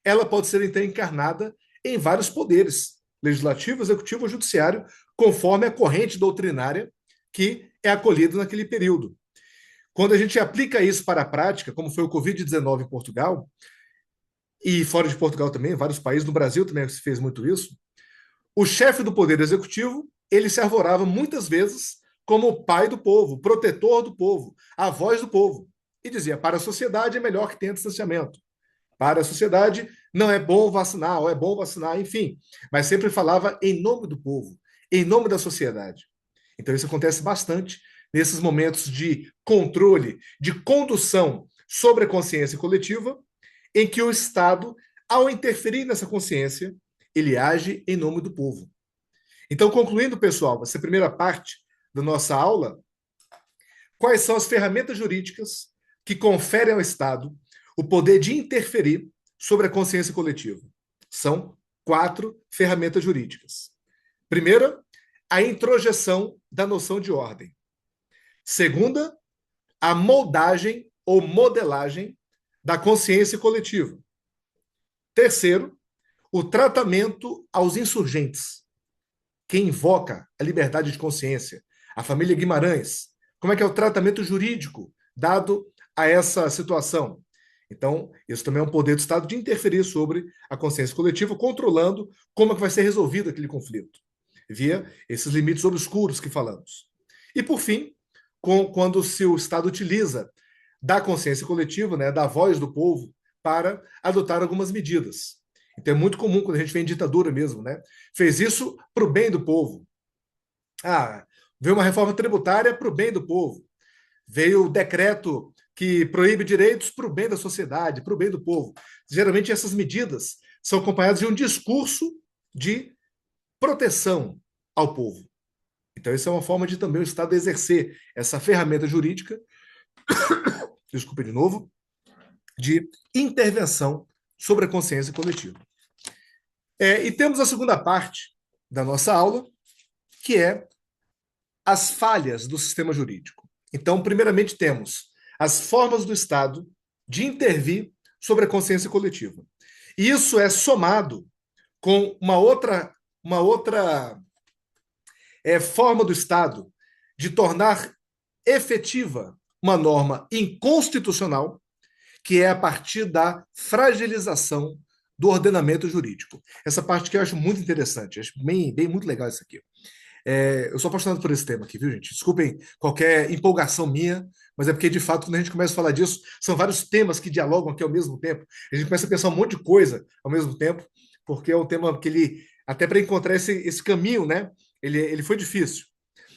ela pode ser então encarnada em vários poderes, legislativo, executivo ou judiciário, conforme a corrente doutrinária que é acolhida naquele período. Quando a gente aplica isso para a prática, como foi o Covid-19 em Portugal, e fora de Portugal também, em vários países, no Brasil também se fez muito isso, o chefe do poder executivo, ele se arvorava muitas vezes como o pai do povo, o protetor do povo, a voz do povo. e dizia: para a sociedade é melhor que tenha distanciamento. Para a sociedade não é bom vacinar, ou é bom vacinar, enfim. Mas sempre falava em nome do povo, em nome da sociedade. Então isso acontece bastante nesses momentos de controle, de condução sobre a consciência coletiva, em que o Estado, ao interferir nessa consciência, ele age em nome do povo. Então, concluindo, pessoal, essa primeira parte da nossa aula, quais são as ferramentas jurídicas que conferem ao Estado o poder de interferir sobre a consciência coletiva? São 4 ferramentas jurídicas. Primeira, a introjeção da noção de ordem. Segunda, a moldagem ou modelagem da consciência coletiva. Terceiro, o tratamento aos insurgentes, que invoca a liberdade de consciência. A família Guimarães. Como é que é o tratamento jurídico dado a essa situação? Então, isso também é um poder do Estado de interferir sobre a consciência coletiva, controlando como é que vai ser resolvido aquele conflito, via esses limites obscuros que falamos. E, por fim, quando se o Estado utiliza da consciência coletiva, né, da voz do povo, para adotar algumas medidas. Então é muito comum quando a gente vem em ditadura mesmo, né? Fez isso para o bem do povo. Ah, veio uma reforma tributária para o bem do povo. Veio o decreto que proíbe direitos para o bem da sociedade, para o bem do povo. Geralmente essas medidas são acompanhadas de um discurso de proteção ao povo. Então, isso é uma forma de também o Estado exercer essa ferramenta jurídica, desculpe de novo, de intervenção sobre a consciência coletiva. E temos a segunda parte da nossa aula, que é as falhas do sistema jurídico. Então, primeiramente, temos as formas do Estado de intervir sobre a consciência coletiva. E isso é somado com uma outra forma do Estado de tornar efetiva uma norma inconstitucional, que é a partir da fragilização do ordenamento jurídico. Essa parte que eu acho muito interessante, acho bem muito legal isso aqui. Eu sou apaixonado por esse tema aqui, viu, gente? Desculpem qualquer empolgação minha, mas é porque, de fato, quando a gente começa a falar disso, são vários temas que dialogam aqui ao mesmo tempo. A gente começa a pensar um monte de coisa ao mesmo tempo, porque é um tema que ele, até para encontrar esse caminho, né? Ele foi difícil.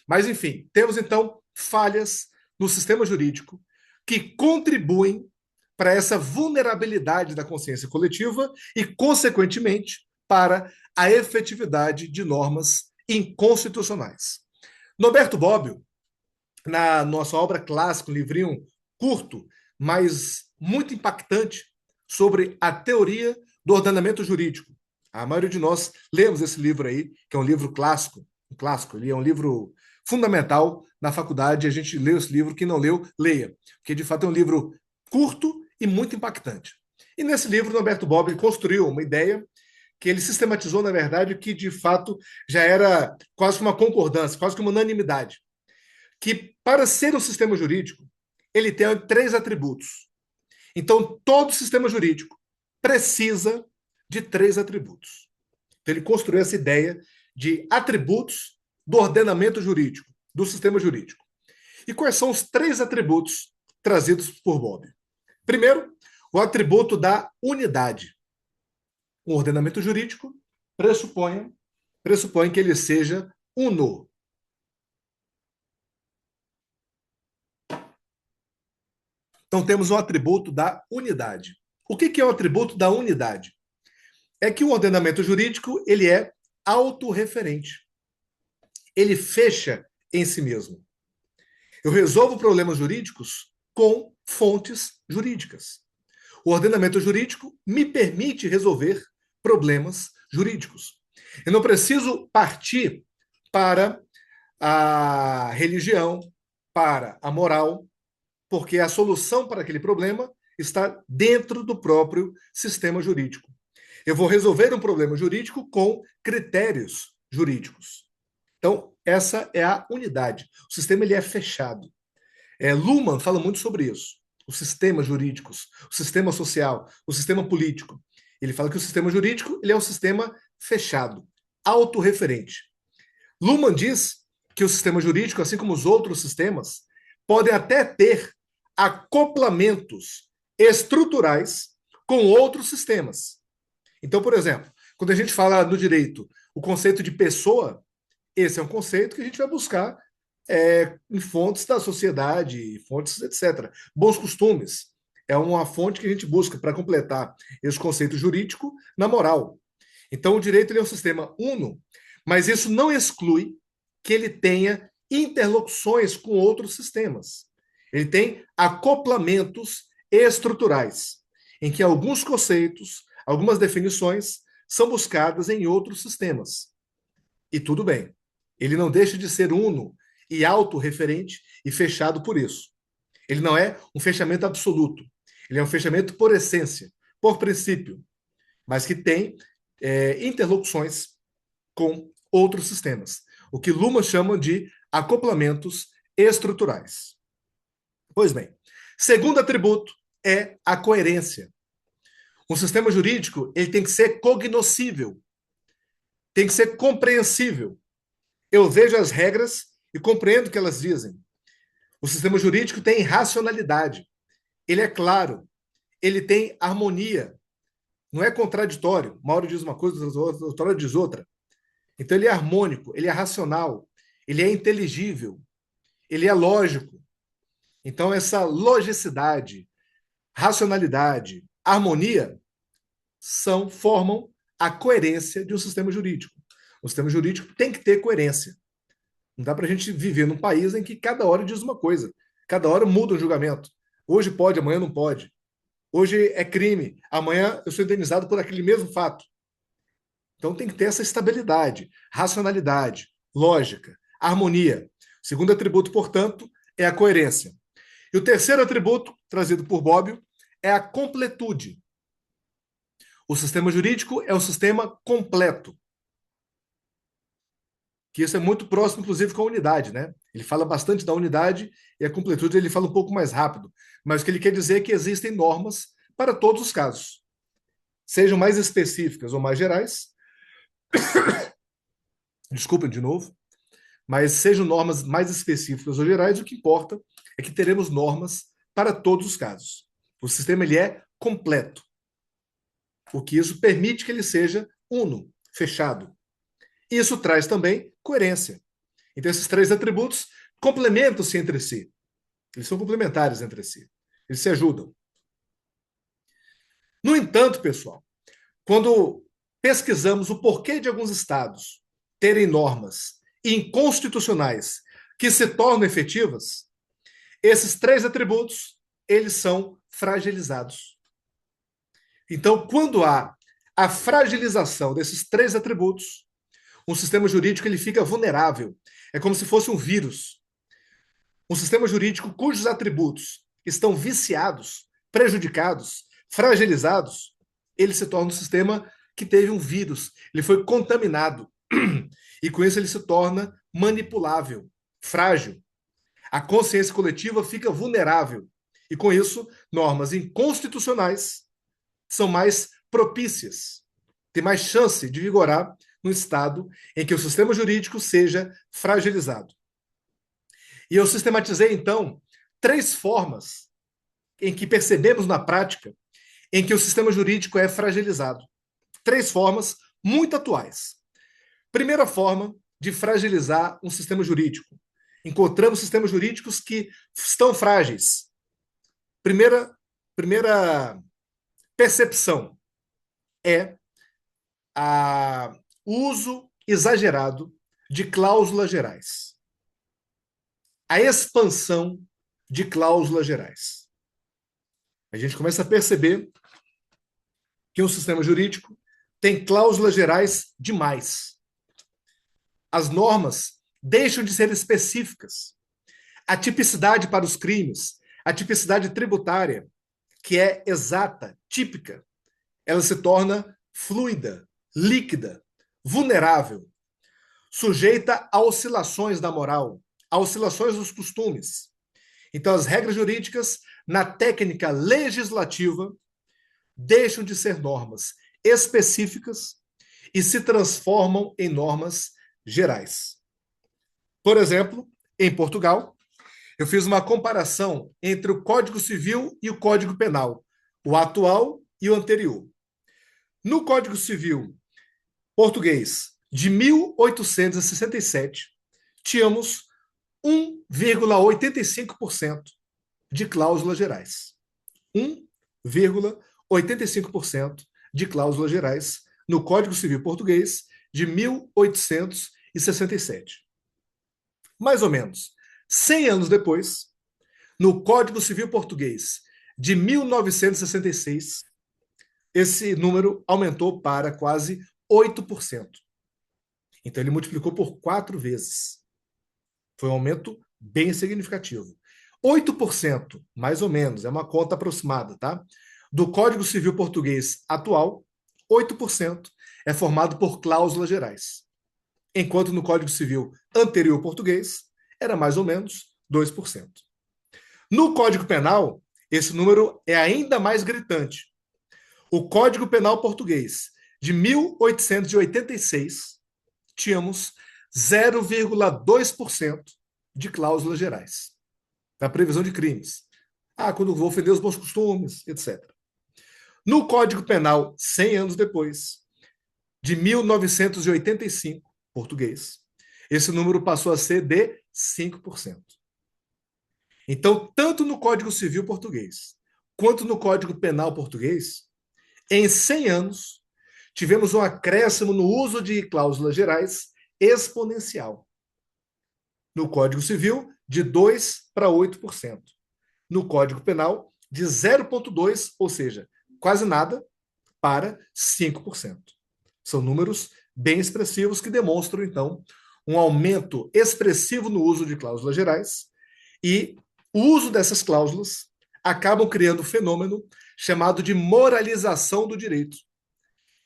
Mas, enfim, temos então falhas no sistema jurídico que contribuem para essa vulnerabilidade da consciência coletiva e, consequentemente, para a efetividade de normas inconstitucionais. Norberto Bobbio, na nossa obra clássica, um livrinho curto, mas muito impactante, sobre a teoria do ordenamento jurídico. A maioria de nós lemos esse livro aí, que é um livro clássico, ele é um livro fundamental na faculdade, a gente lê esse livro, quem não leu, leia, porque de fato é um livro curto e muito impactante. E nesse livro, Norberto Bobbio construiu uma ideia que ele sistematizou, na verdade, que de fato já era quase que uma concordância, quase que uma unanimidade, que para ser um sistema jurídico, ele tem 3 atributos. Então, todo sistema jurídico precisa de 3 atributos. Então, ele construiu essa ideia de atributos do ordenamento jurídico, do sistema jurídico. E quais são os 3 atributos trazidos por Bobbio? Primeiro, o atributo da unidade. Um ordenamento jurídico pressupõe que ele seja uno. Então, temos o atributo da unidade. O que é o atributo da unidade? É que o ordenamento jurídico ele é autorreferente. Ele fecha em si mesmo. Eu resolvo problemas jurídicos com fontes jurídicas. O ordenamento jurídico me permite resolver problemas jurídicos. Eu não preciso partir para a religião, para a moral, porque a solução para aquele problema está dentro do próprio sistema jurídico. Eu vou resolver um problema jurídico com critérios jurídicos. Então, essa é a unidade. O sistema ele é fechado. Luhmann fala muito sobre isso. Os sistemas jurídicos, o sistema social, o sistema político. Ele fala que o sistema jurídico ele é um sistema fechado, autorreferente. Luhmann diz que o sistema jurídico, assim como os outros sistemas, podem até ter acoplamentos estruturais com outros sistemas. Então, por exemplo, quando a gente fala no direito o conceito de pessoa, esse é um conceito que a gente vai buscar em fontes da sociedade, fontes, etc. Bons costumes é uma fonte que a gente busca para completar esse conceito jurídico na moral. Então, o direito ele é um sistema uno, mas isso não exclui que ele tenha interlocuções com outros sistemas. Ele tem acoplamentos estruturais, em que alguns conceitos, algumas definições são buscadas em outros sistemas. E tudo bem. Ele não deixa de ser uno e autorreferente e fechado por isso. Ele não é um fechamento absoluto. Ele é um fechamento por essência, por princípio, mas que tem interlocuções com outros sistemas. O que Luhmann chama de acoplamentos estruturais. Pois bem, segundo atributo é a coerência. Um sistema jurídico ele tem que ser cognoscível, tem que ser compreensível. Eu vejo as regras e compreendo o que elas dizem. O sistema jurídico tem racionalidade. Ele é claro. Ele tem harmonia. Não é contraditório. Mauro diz uma coisa, o autor diz outra. Então ele é harmônico, ele é racional, ele é inteligível, ele é lógico. Então essa logicidade, racionalidade, harmonia formam a coerência de um sistema jurídico. O sistema jurídico tem que ter coerência. Não dá para a gente viver num país em que cada hora diz uma coisa, cada hora muda o julgamento. Hoje pode, amanhã não pode. Hoje é crime, amanhã eu sou indenizado por aquele mesmo fato. Então tem que ter essa estabilidade, racionalidade, lógica, harmonia. O segundo atributo, portanto, é a coerência. E o terceiro atributo, trazido por Bobbio, é a completude. O sistema jurídico é um sistema completo. Que isso é muito próximo, inclusive, com a unidade, né? Ele fala bastante da unidade e a completude ele fala um pouco mais rápido. Mas o que ele quer dizer é que existem normas para todos os casos, sejam mais específicas ou mais gerais. Desculpem de novo, mas sejam normas mais específicas ou gerais, o que importa é que teremos normas para todos os casos. O sistema ele é completo, o que isso permite que ele seja uno, fechado. Isso traz também coerência. Então, esses três atributos complementam-se entre si. Eles são complementares entre si. Eles se ajudam. No entanto, pessoal, quando pesquisamos o porquê de alguns estados terem normas inconstitucionais que se tornam efetivas, esses três atributos, eles são fragilizados. Então, quando há a fragilização desses três atributos, um sistema jurídico ele fica vulnerável. É como se fosse um vírus. Um sistema jurídico cujos atributos estão viciados, prejudicados, fragilizados, ele se torna um sistema que teve um vírus, ele foi contaminado. E com isso ele se torna manipulável, frágil. A consciência coletiva fica vulnerável. E com isso, normas inconstitucionais são mais propícias, tem mais chance de vigorar no estado em que o sistema jurídico seja fragilizado. E eu sistematizei, então, três formas em que percebemos na prática em que o sistema jurídico é fragilizado. Três formas muito atuais. Primeira forma de fragilizar um sistema jurídico. Encontramos sistemas jurídicos que estão frágeis. Primeira percepção é o uso exagerado de cláusulas gerais. A expansão de cláusulas gerais. A gente começa a perceber que um sistema jurídico tem cláusulas gerais demais. As normas deixam de ser específicas. A tipicidade para os crimes, a tipicidade tributária, que é exata, típica, ela se torna fluida, líquida, vulnerável, sujeita a oscilações da moral, a oscilações dos costumes. Então, as regras jurídicas, na técnica legislativa, deixam de ser normas específicas e se transformam em normas gerais. Por exemplo, em Portugal, Eu fiz uma comparação entre o Código Civil e o Código Penal, o atual e o anterior. No Código Civil português de 1867, tínhamos 1,85% de cláusulas gerais. 1,85% de cláusulas gerais no Código Civil português de 1867. Mais ou menos 100 anos depois, no Código Civil português de 1966, esse número aumentou para quase 8%. Então, ele multiplicou por 4 vezes. Foi um aumento bem significativo. 8%, mais ou menos, é uma conta aproximada, tá? Do Código Civil português atual, 8% é formado por cláusulas gerais. Enquanto no Código Civil anterior português, era mais ou menos 2%. No Código Penal, esse número é ainda mais gritante. O Código Penal português de 1886, tínhamos 0,2% de cláusulas gerais da previsão de crimes. Quando vou ofender os bons costumes, etc. No Código Penal, 100 anos depois, de 1985, português, esse número passou a ser de 5%. Então, tanto no Código Civil português quanto no Código Penal português, em 100 anos, tivemos um acréscimo no uso de cláusulas gerais exponencial. No Código Civil, de 2 para 8%. No Código Penal, de 0,2%, ou seja, quase nada, para 5%. São números bem expressivos que demonstram, então, um aumento expressivo no uso de cláusulas gerais, e o uso dessas cláusulas acabam criando um fenômeno chamado de moralização do direito,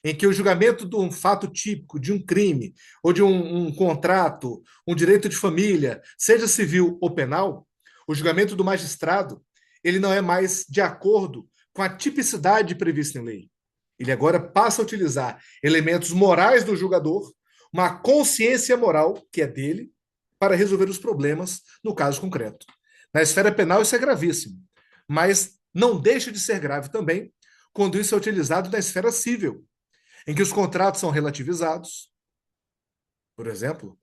em que o julgamento de um fato típico, de um crime, ou de um contrato, um direito de família, seja civil ou penal, o julgamento do magistrado, ele não é mais de acordo com a tipicidade prevista em lei. Ele agora passa a utilizar elementos morais do julgador, uma consciência moral, que é dele, para resolver os problemas no caso concreto. Na esfera penal, isso é gravíssimo, mas não deixa de ser grave também quando isso é utilizado na esfera civil, em que os contratos são relativizados, por exemplo.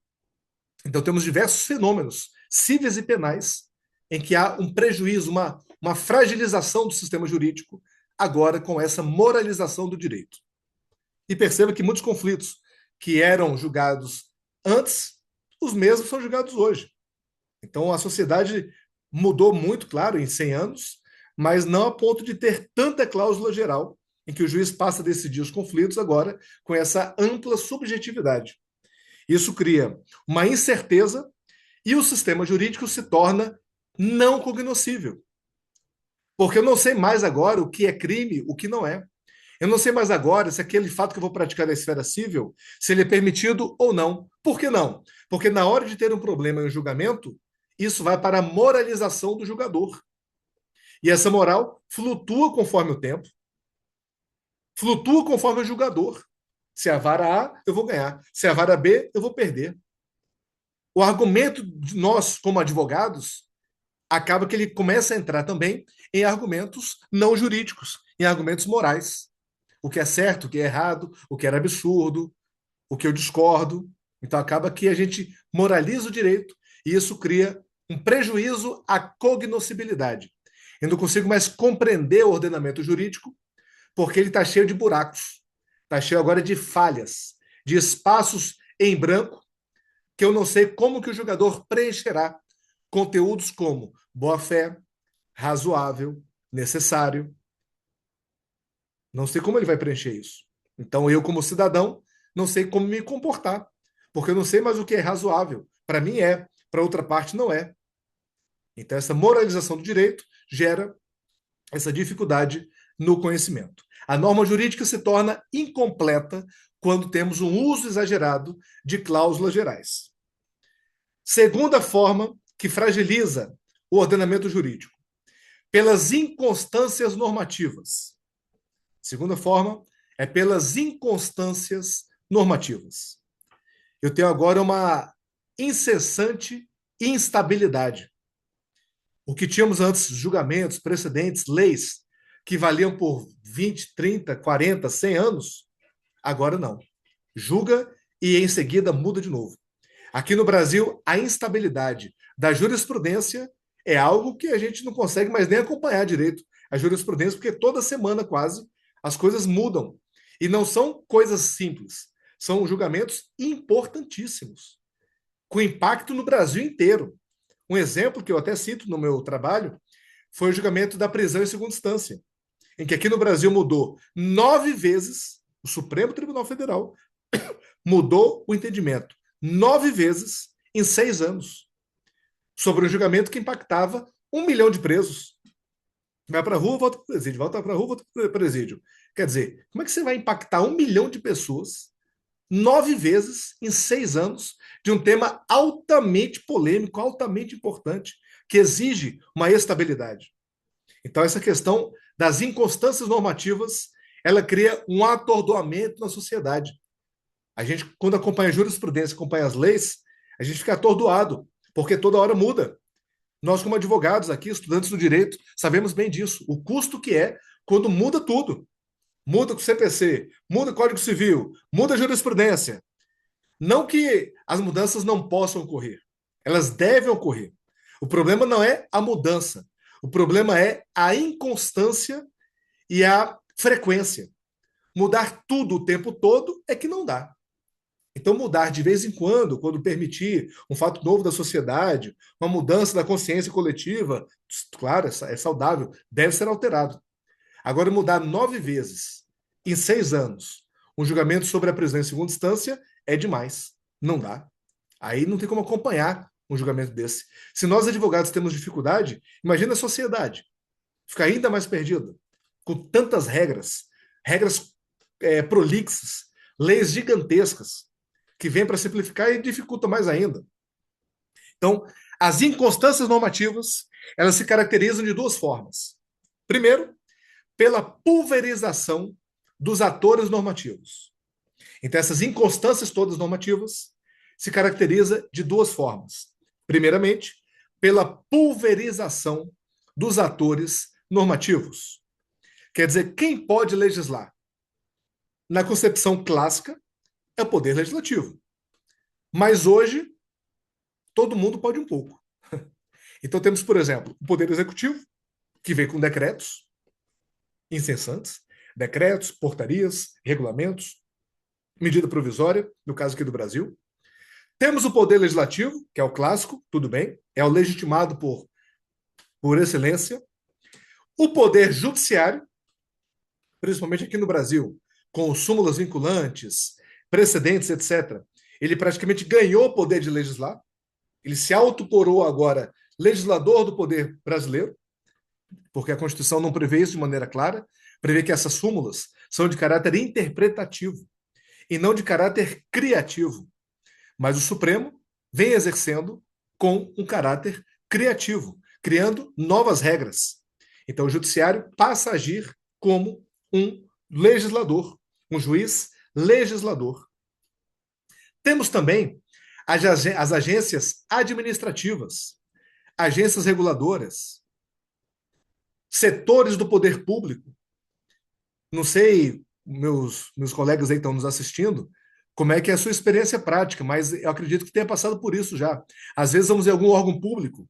Então, temos diversos fenômenos cíveis e penais em que há um prejuízo, uma fragilização do sistema jurídico, agora com essa moralização do direito. E perceba que muitos conflitos que eram julgados antes, os mesmos são julgados hoje. Então, a sociedade mudou muito, claro, em 100 anos, mas não a ponto de ter tanta cláusula geral em que o juiz passa a decidir os conflitos agora com essa ampla subjetividade. Isso cria uma incerteza e o sistema jurídico se torna não cognoscível. Porque eu não sei mais agora o que é crime, o que não é. Eu não sei mais agora se aquele fato que eu vou praticar na esfera civil, se ele é permitido ou não. Por que não? Porque na hora de ter um problema em um julgamento, isso vai para a moralização do julgador. E essa moral flutua conforme o tempo, flutua conforme o julgador. Se a vara A, eu vou ganhar. Se a vara B, eu vou perder. O argumento de nós, como advogados, acaba que ele começa a entrar também em argumentos não jurídicos, em argumentos morais. O que é certo, o que é errado, o que era absurdo, o que eu discordo. Então acaba que a gente moraliza o direito e isso cria um prejuízo à cognoscibilidade. Eu não consigo mais compreender o ordenamento jurídico porque ele está cheio de buracos, está cheio agora de falhas, de espaços em branco que eu não sei como que o julgador preencherá conteúdos como boa-fé, razoável, necessário. Não sei como ele vai preencher isso. Então, eu, como cidadão, não sei como me comportar, porque eu não sei mais o que é razoável. Para mim é, para outra parte não é. Então, essa moralização do direito gera essa dificuldade no conhecimento. A norma jurídica se torna incompleta quando temos um uso exagerado de cláusulas gerais. Segunda forma que fragiliza o ordenamento jurídico, pelas inconstâncias normativas. Segunda forma é pelas inconstâncias normativas. Eu tenho agora uma incessante instabilidade. O que tínhamos antes, julgamentos, precedentes, leis, que valiam por 20, 30, 40, 100 anos, agora não. Julga e em seguida muda de novo. Aqui no Brasil, a instabilidade da jurisprudência é algo que a gente não consegue mais nem acompanhar direito a jurisprudência, porque toda semana quase as coisas mudam. E não são coisas simples, são julgamentos importantíssimos, com impacto no Brasil inteiro. Um exemplo que eu até cito no meu trabalho foi o julgamento da prisão em segunda instância, em que aqui no Brasil mudou 9 vezes, o Supremo Tribunal Federal mudou o entendimento 9 vezes em 6 anos, sobre um julgamento que impactava 1 milhão de presos. Vai para a rua, volta para o presídio, volta para a rua, volta para o presídio. Quer dizer, como é que você vai impactar 1 milhão de pessoas 9 vezes em 6 anos de um tema altamente polêmico, altamente importante, que exige uma estabilidade? Então, essa questão das inconstâncias normativas, ela cria um atordoamento na sociedade. A gente, quando acompanha a jurisprudência, acompanha as leis, a gente fica atordoado, porque toda hora muda. Nós, como advogados aqui, estudantes do direito, sabemos bem disso. O custo que é quando muda tudo. Muda o CPC, muda o Código Civil, muda a jurisprudência. Não que as mudanças não possam ocorrer. Elas devem ocorrer. O problema não é a mudança. O problema é a inconstância e a frequência. Mudar tudo o tempo todo é que não dá. Então, mudar de vez em quando permitir um fato novo da sociedade, uma mudança da consciência coletiva, claro, é saudável, deve ser alterado. Agora, mudar 9 vezes em 6 anos um julgamento sobre a prisão em segunda instância é demais. Não dá. Aí não tem como acompanhar um julgamento desse. Se nós, advogados, temos dificuldade, imagina a sociedade. Fica ainda mais perdida, com tantas regras, regras prolixas, leis gigantescas, que vêm para simplificar e dificulta mais ainda. Então, as inconstâncias normativas, elas se caracterizam de duas formas. Primeiro, pela pulverização dos atores normativos. Então, essas inconstâncias todas normativas se caracteriza de duas formas. Primeiramente, pela pulverização dos atores normativos. Quer dizer, quem pode legislar? Na concepção clássica, é o poder legislativo. Mas hoje, todo mundo pode um pouco. Então temos, por exemplo, o poder executivo, que vem com decretos incessantes, decretos, portarias, regulamentos, medida provisória, no caso aqui do Brasil. Temos o poder legislativo, que é o clássico, tudo bem, é o legitimado por excelência. O poder judiciário, principalmente aqui no Brasil, com súmulas vinculantes, precedentes, etc., ele praticamente ganhou o poder de legislar. Ele se autocoroou agora legislador do poder brasileiro, porque a Constituição não prevê isso de maneira clara, prevê que essas súmulas são de caráter interpretativo e não de caráter criativo. Mas o Supremo vem exercendo com um caráter criativo, criando novas regras. Então, o Judiciário passa a agir como um legislador, um juiz legislador. Temos também as agências administrativas, agências reguladoras, setores do poder público. Não sei, meus colegas aí estão nos assistindo, como é que é a sua experiência prática, mas eu acredito que tenha passado por isso já. Às vezes vamos em algum órgão público,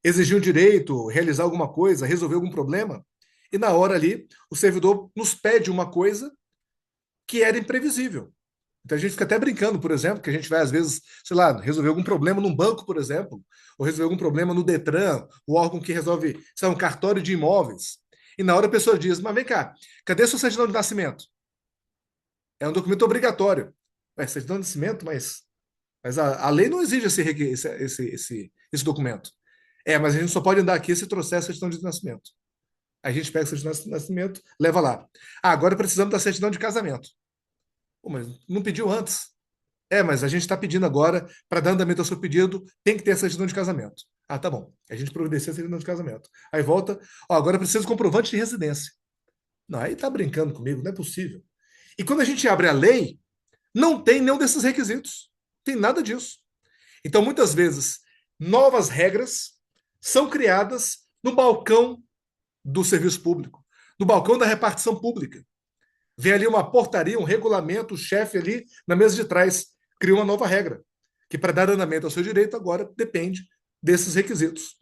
exigir um direito, realizar alguma coisa, resolver algum problema, e na hora ali o servidor nos pede uma coisa que era imprevisível. Então a gente fica até brincando, por exemplo, que a gente vai às vezes, sei lá, resolver algum problema num banco, por exemplo, ou resolver algum problema no Detran, o órgão que resolve, sei lá, um cartório de imóveis. E na hora a pessoa diz: mas vem cá, cadê sua certidão de nascimento? É um documento obrigatório. Ué, certidão de nascimento, mas a lei não exige esse documento. É, mas a gente só pode andar aqui se trouxer a certidão de nascimento. A gente pega a certidão de nascimento, leva lá. Ah, agora precisamos da certidão de casamento. Pô, mas não pediu antes. É, mas a gente está pedindo agora, para dar andamento ao seu pedido, tem que ter a certidão de casamento. Ah, tá bom. A gente providencia a certidão de casamento. Aí volta, ó, agora precisa de comprovante de residência. Não, aí tá brincando comigo, não é possível. E quando a gente abre a lei, não tem nenhum desses requisitos. Tem nada disso. Então, muitas vezes, novas regras são criadas no balcão do serviço público, no balcão da repartição pública. Vem ali uma portaria, um regulamento, o chefe ali na mesa de trás cria uma nova regra, que para dar andamento ao seu direito agora depende desses requisitos,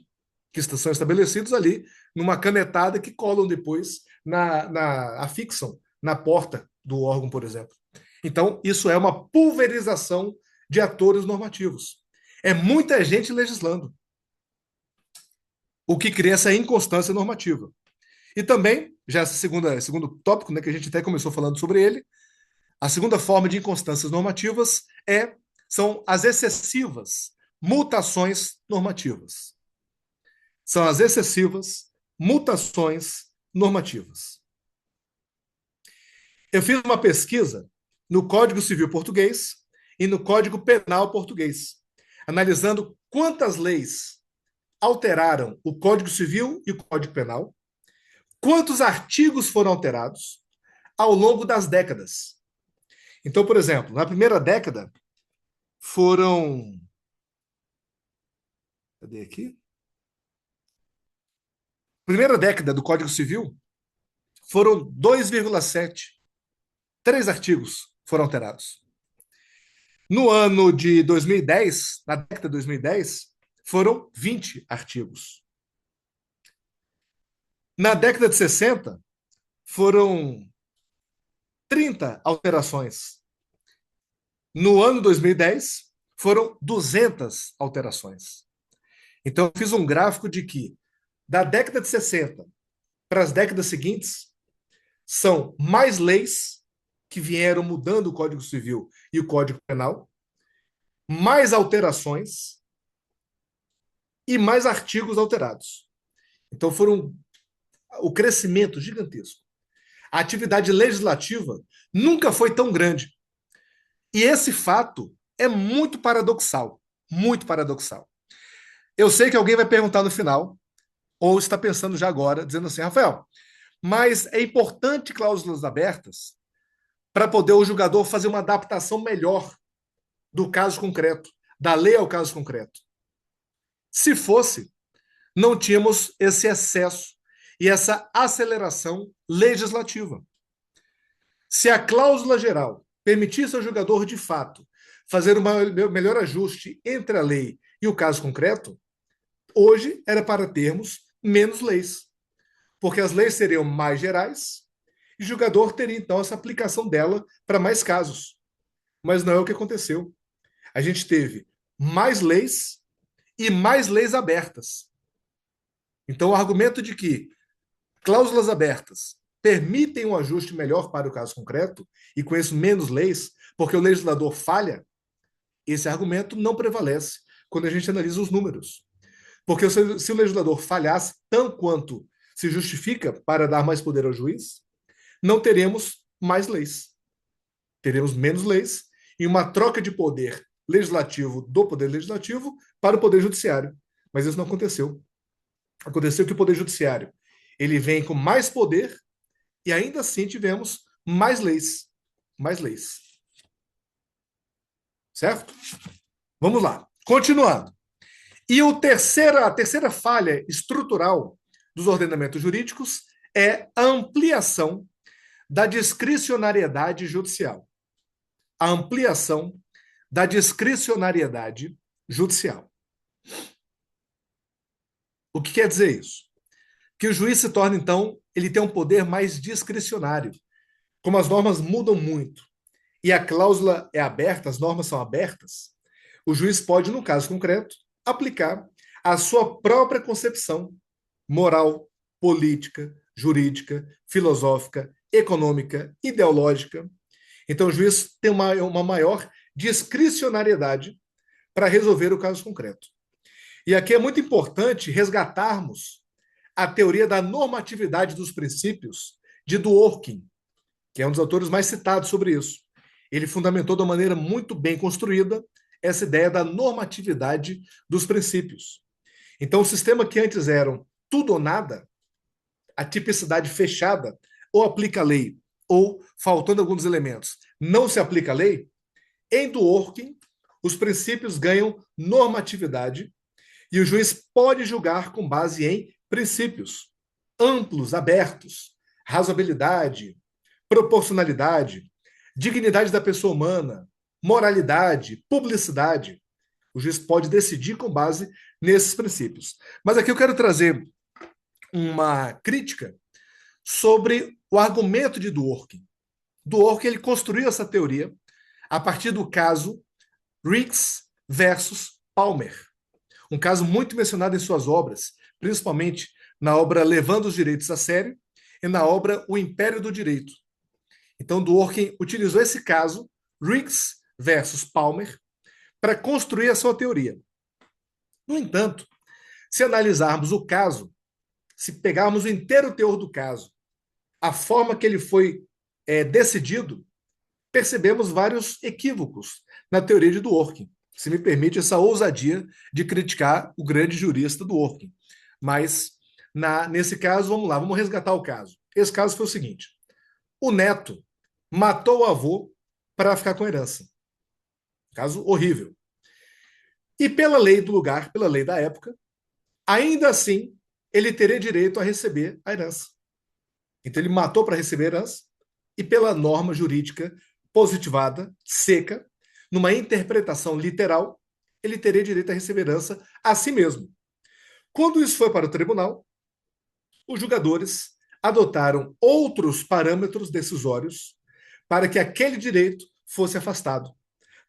que são estabelecidos ali numa canetada que colam depois, afixam na porta do órgão, por exemplo. Então, isso é uma pulverização de atores normativos. É muita gente legislando, o que cria essa inconstância normativa. E também, já esse segundo tópico, né, que a gente até começou falando sobre ele, a segunda forma de inconstâncias normativas são as excessivas mutações normativas. São as excessivas mutações normativas. Eu fiz uma pesquisa no Código Civil Português e no Código Penal Português, analisando quantas leis alteraram o Código Civil e o Código Penal, quantos artigos foram alterados ao longo das décadas. Então, por exemplo, na primeira década foram. Cadê aqui? Primeira década do Código Civil foram 2,7. 3 artigos foram alterados. No ano de 2010, na década de 2010, foram 20 artigos. Na década de 60, foram 30 alterações. No ano 2010, foram 200 alterações. Então, eu fiz um gráfico de que, da década de 60 para as décadas seguintes, são mais leis que vieram mudando o Código Civil e o Código Penal, mais alterações e mais artigos alterados. Então, foram o crescimento gigantesco. A atividade legislativa nunca foi tão grande. E esse fato é muito paradoxal, muito paradoxal. Eu sei que alguém vai perguntar no final, ou está pensando já agora, dizendo assim, Rafael, mas é importante cláusulas abertas para poder o julgador fazer uma adaptação melhor do caso concreto, da lei ao caso concreto. Se fosse, não tínhamos esse excesso e essa aceleração legislativa. Se a cláusula geral permitisse ao julgador, de fato, fazer um melhor ajuste entre a lei e o caso concreto, hoje era para termos menos leis, porque as leis seriam mais gerais e o julgador teria, então, essa aplicação dela para mais casos. Mas não é o que aconteceu. A gente teve mais leis e mais leis abertas. Então, o argumento de que cláusulas abertas permitem um ajuste melhor para o caso concreto e, com isso, menos leis, porque o legislador falha, esse argumento não prevalece quando a gente analisa os números. Porque se o legislador falhasse tanto quanto se justifica para dar mais poder ao juiz, não teremos mais leis. Teremos menos leis e uma troca de poder legislativo do poder legislativo para o poder judiciário. Mas isso não aconteceu. Aconteceu que o poder judiciário ele vem com mais poder e ainda assim tivemos mais leis. Mais leis. Certo? Vamos lá. Continuando. E a terceira falha estrutural dos ordenamentos jurídicos é a ampliação da discricionariedade judicial. A ampliação da discricionariedade judicial. O que quer dizer isso? Que o juiz se torna, então, ele tem um poder mais discricionário. Como as normas mudam muito e a cláusula é aberta, as normas são abertas, o juiz pode, no caso concreto, aplicar a sua própria concepção moral, política, jurídica, filosófica, econômica, ideológica. Então, o juiz tem uma maior discricionariedade para resolver o caso concreto. E aqui é muito importante resgatarmos a teoria da normatividade dos princípios de Dworkin, que é um dos autores mais citados sobre isso. Ele fundamentou de uma maneira muito bem construída essa ideia da normatividade dos princípios. Então, o sistema que antes eram tudo ou nada, a tipicidade fechada, ou aplica a lei, ou, faltando alguns elementos, não se aplica a lei, em Dworkin, os princípios ganham normatividade E o juiz pode julgar com base em princípios amplos, abertos, razoabilidade, proporcionalidade, dignidade da pessoa humana, moralidade, publicidade. O juiz pode decidir com base nesses princípios. Mas aqui eu quero trazer uma crítica sobre o argumento de Dworkin. Dworkin ele construiu essa teoria a partir do caso Riggs versus Palmer, um caso muito mencionado em suas obras, principalmente na obra Levando os Direitos a Sério e na obra O Império do Direito. Então, Dworkin utilizou esse caso, Riggs versus Palmer, para construir a sua teoria. No entanto, se analisarmos o caso, se pegarmos o inteiro teor do caso, a forma que ele foi decidido, percebemos vários equívocos na teoria de Dworkin. Se me permite essa ousadia de criticar o grande jurista Dworkin. Mas, nesse caso, vamos lá, vamos resgatar o caso. Esse caso foi o seguinte: o neto matou o avô para ficar com a herança. Caso horrível. E pela lei do lugar, pela lei da época, ainda assim, ele teria direito a receber a herança. Então, ele matou para receber a herança e, pela norma jurídica positivada, seca, numa interpretação literal, ele teria direito a receber herança a si mesmo. Quando isso foi para o tribunal, os julgadores adotaram outros parâmetros decisórios para que aquele direito fosse afastado,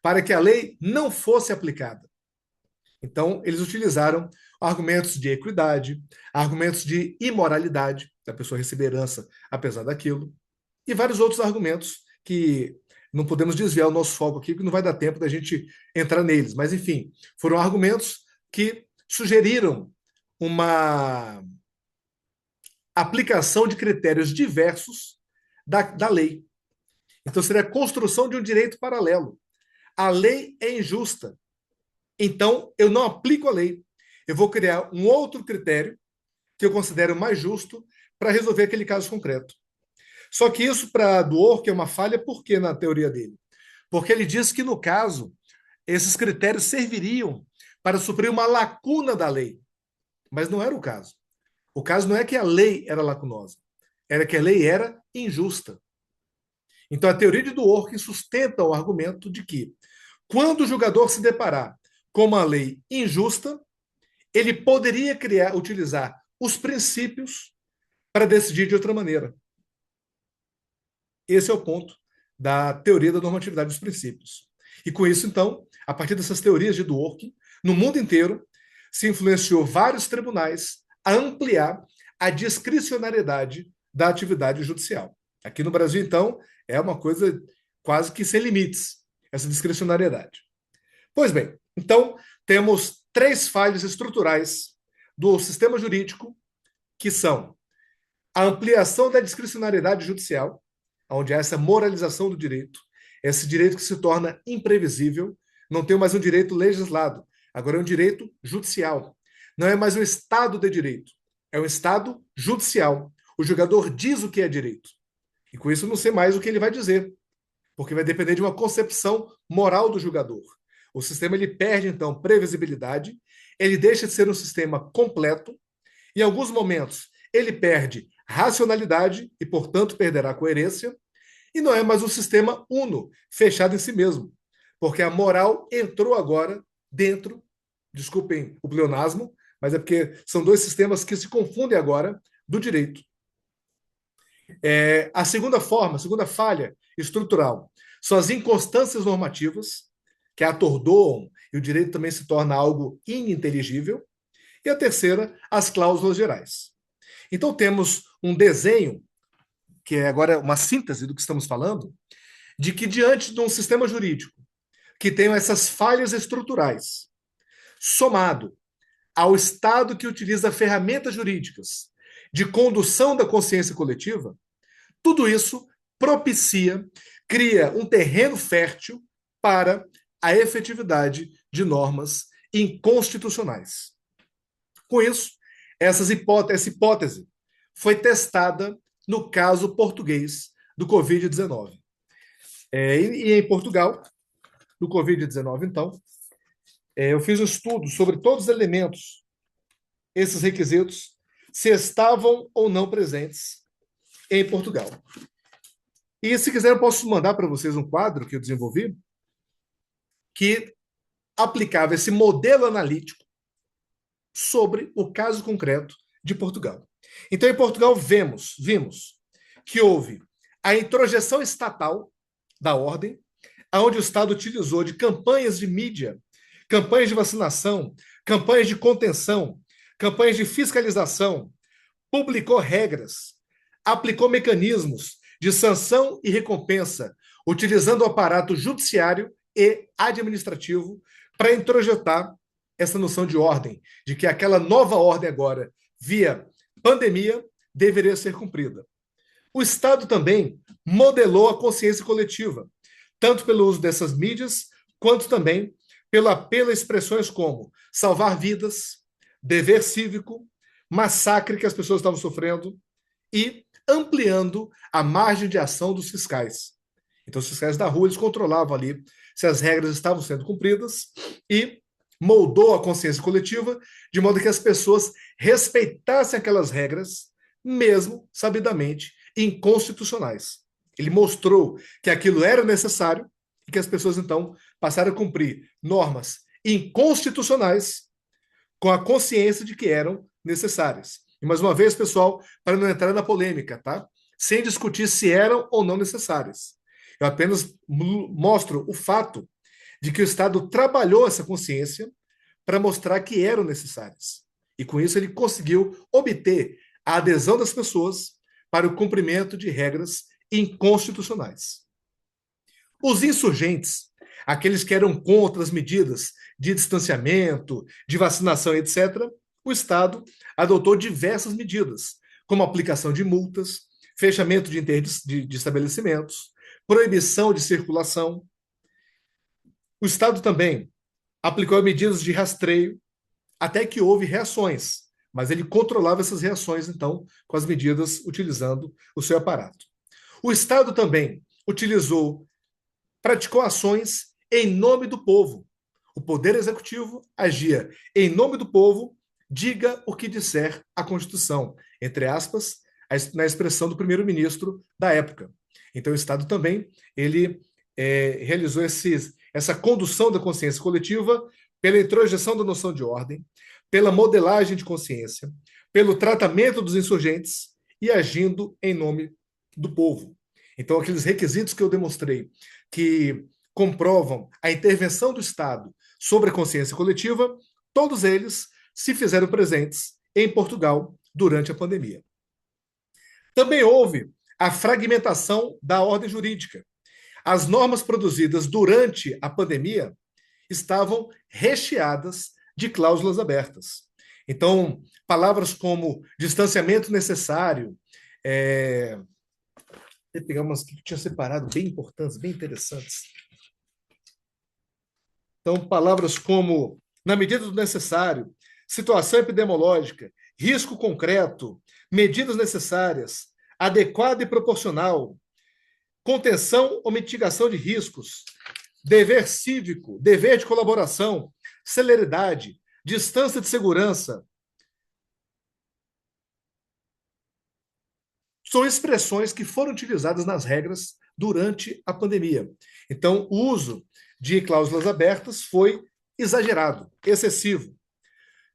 para que a lei não fosse aplicada. Então, eles utilizaram argumentos de equidade, argumentos de imoralidade, da pessoa receber herança apesar daquilo, e vários outros argumentos que não podemos desviar o nosso foco aqui, porque não vai dar tempo da gente entrar neles. Mas, enfim, foram argumentos que sugeriram uma aplicação de critérios diversos da lei. Então, seria a construção de um direito paralelo. A lei é injusta. Então, eu não aplico a lei. Eu vou criar um outro critério que eu considero mais justo para resolver aquele caso concreto. Só que isso, para Dworkin, é uma falha, por quê na teoria dele? Porque ele diz que, no caso, esses critérios serviriam para suprir uma lacuna da lei. Mas não era o caso. O caso não é que a lei era lacunosa, era que a lei era injusta. Então, a teoria de Dworkin sustenta o argumento de que, quando o julgador se deparar com uma lei injusta, ele poderia utilizar os princípios para decidir de outra maneira. Esse é o ponto da teoria da normatividade dos princípios. E com isso, então, a partir dessas teorias de Dworkin, no mundo inteiro, se influenciou vários tribunais a ampliar a discricionariedade da atividade judicial. Aqui no Brasil, então, é uma coisa quase que sem limites, essa discricionariedade. Pois bem, então, temos três falhas estruturais do sistema jurídico, que são a ampliação da discricionariedade judicial, onde há essa moralização do direito, esse direito que se torna imprevisível, não tem mais um direito legislado, agora é um direito judicial. Não é mais um Estado de direito, é um Estado judicial. O julgador diz o que é direito. E com isso não sei mais o que ele vai dizer, porque vai depender de uma concepção moral do julgador. O sistema ele perde, então, previsibilidade, ele deixa de ser um sistema completo, em alguns momentos ele perde racionalidade e, portanto, perderá coerência, e não é mais um sistema uno, fechado em si mesmo, porque a moral entrou agora dentro, desculpem o pleonasmo, mas é porque são dois sistemas que se confundem agora, do direito. A segunda forma, a segunda falha estrutural, são as inconstâncias normativas, que atordoam e o direito também se torna algo ininteligível. E a terceira, as cláusulas gerais. Então temos um desenho, que é agora uma síntese do que estamos falando, de que diante de um sistema jurídico que tem essas falhas estruturais, somado ao Estado que utiliza ferramentas jurídicas de condução da consciência coletiva, tudo isso propicia, cria um terreno fértil para a efetividade de normas inconstitucionais. Com isso, essa hipótese foi testada no caso português do Covid-19. E em Portugal, do Covid-19, então, Eu fiz um estudo sobre todos os elementos, esses requisitos, se estavam ou não presentes em Portugal. E se quiser, eu posso mandar para vocês um quadro que eu desenvolvi que aplicava esse modelo analítico sobre o caso concreto de Portugal. Então, em Portugal, vimos que houve a introjeção estatal da ordem, onde o Estado utilizou de campanhas de mídia, campanhas de vacinação, campanhas de contenção, campanhas de fiscalização, publicou regras, aplicou mecanismos de sanção e recompensa, utilizando o aparato judiciário e administrativo para introjetar essa noção de ordem, de que aquela nova ordem agora, via pandemia, deveria ser cumprida. O Estado também modelou a consciência coletiva, tanto pelo uso dessas mídias, quanto também pelo apelo a expressões como salvar vidas, dever cívico, massacre que as pessoas estavam sofrendo e ampliando a margem de ação dos fiscais. Então, os fiscais da rua eles controlavam ali se as regras estavam sendo cumpridas e moldou a consciência coletiva de modo que as pessoas respeitassem aquelas regras, mesmo sabidamente inconstitucionais. Ele mostrou que aquilo era necessário e que as pessoas então passaram a cumprir normas inconstitucionais com a consciência de que eram necessárias. E mais uma vez, pessoal, para não entrar na polêmica, tá? Sem discutir se eram ou não necessárias. Eu apenas mostro o fato de que o Estado trabalhou essa consciência para mostrar que eram necessárias. E com isso ele conseguiu obter a adesão das pessoas para o cumprimento de regras inconstitucionais. Os insurgentes, aqueles que eram contra as medidas de distanciamento, de vacinação, etc., o Estado adotou diversas medidas, como aplicação de multas, fechamento de estabelecimentos, proibição de circulação. O Estado também aplicou medidas de rastreio, até que houve reações, mas ele controlava essas reações, então, com as medidas utilizando o seu aparato. O Estado também praticou ações em nome do povo. O Poder Executivo agia em nome do povo, diga o que disser a Constituição, entre aspas, na expressão do primeiro-ministro da época. Então, o Estado também ele realizou essa condução da consciência coletiva pela introjeção da noção de ordem, pela modelagem de consciência, pelo tratamento dos insurgentes e agindo em nome do povo. Então, aqueles requisitos que eu demonstrei que comprovam a intervenção do Estado sobre a consciência coletiva, todos eles se fizeram presentes em Portugal durante a pandemia. Também houve a fragmentação da ordem jurídica. As normas produzidas durante a pandemia estavam recheadas de cláusulas abertas. Então, palavras como distanciamento necessário, vou pegar umas que eu tinha separado bem importantes, bem interessantes. Então, palavras como na medida do necessário, situação epidemiológica, risco concreto, medidas necessárias, adequada e proporcional, contenção ou mitigação de riscos, dever cívico, dever de colaboração, celeridade, distância de segurança. São expressões que foram utilizadas nas regras durante a pandemia. Então, o uso de cláusulas abertas foi exagerado, excessivo.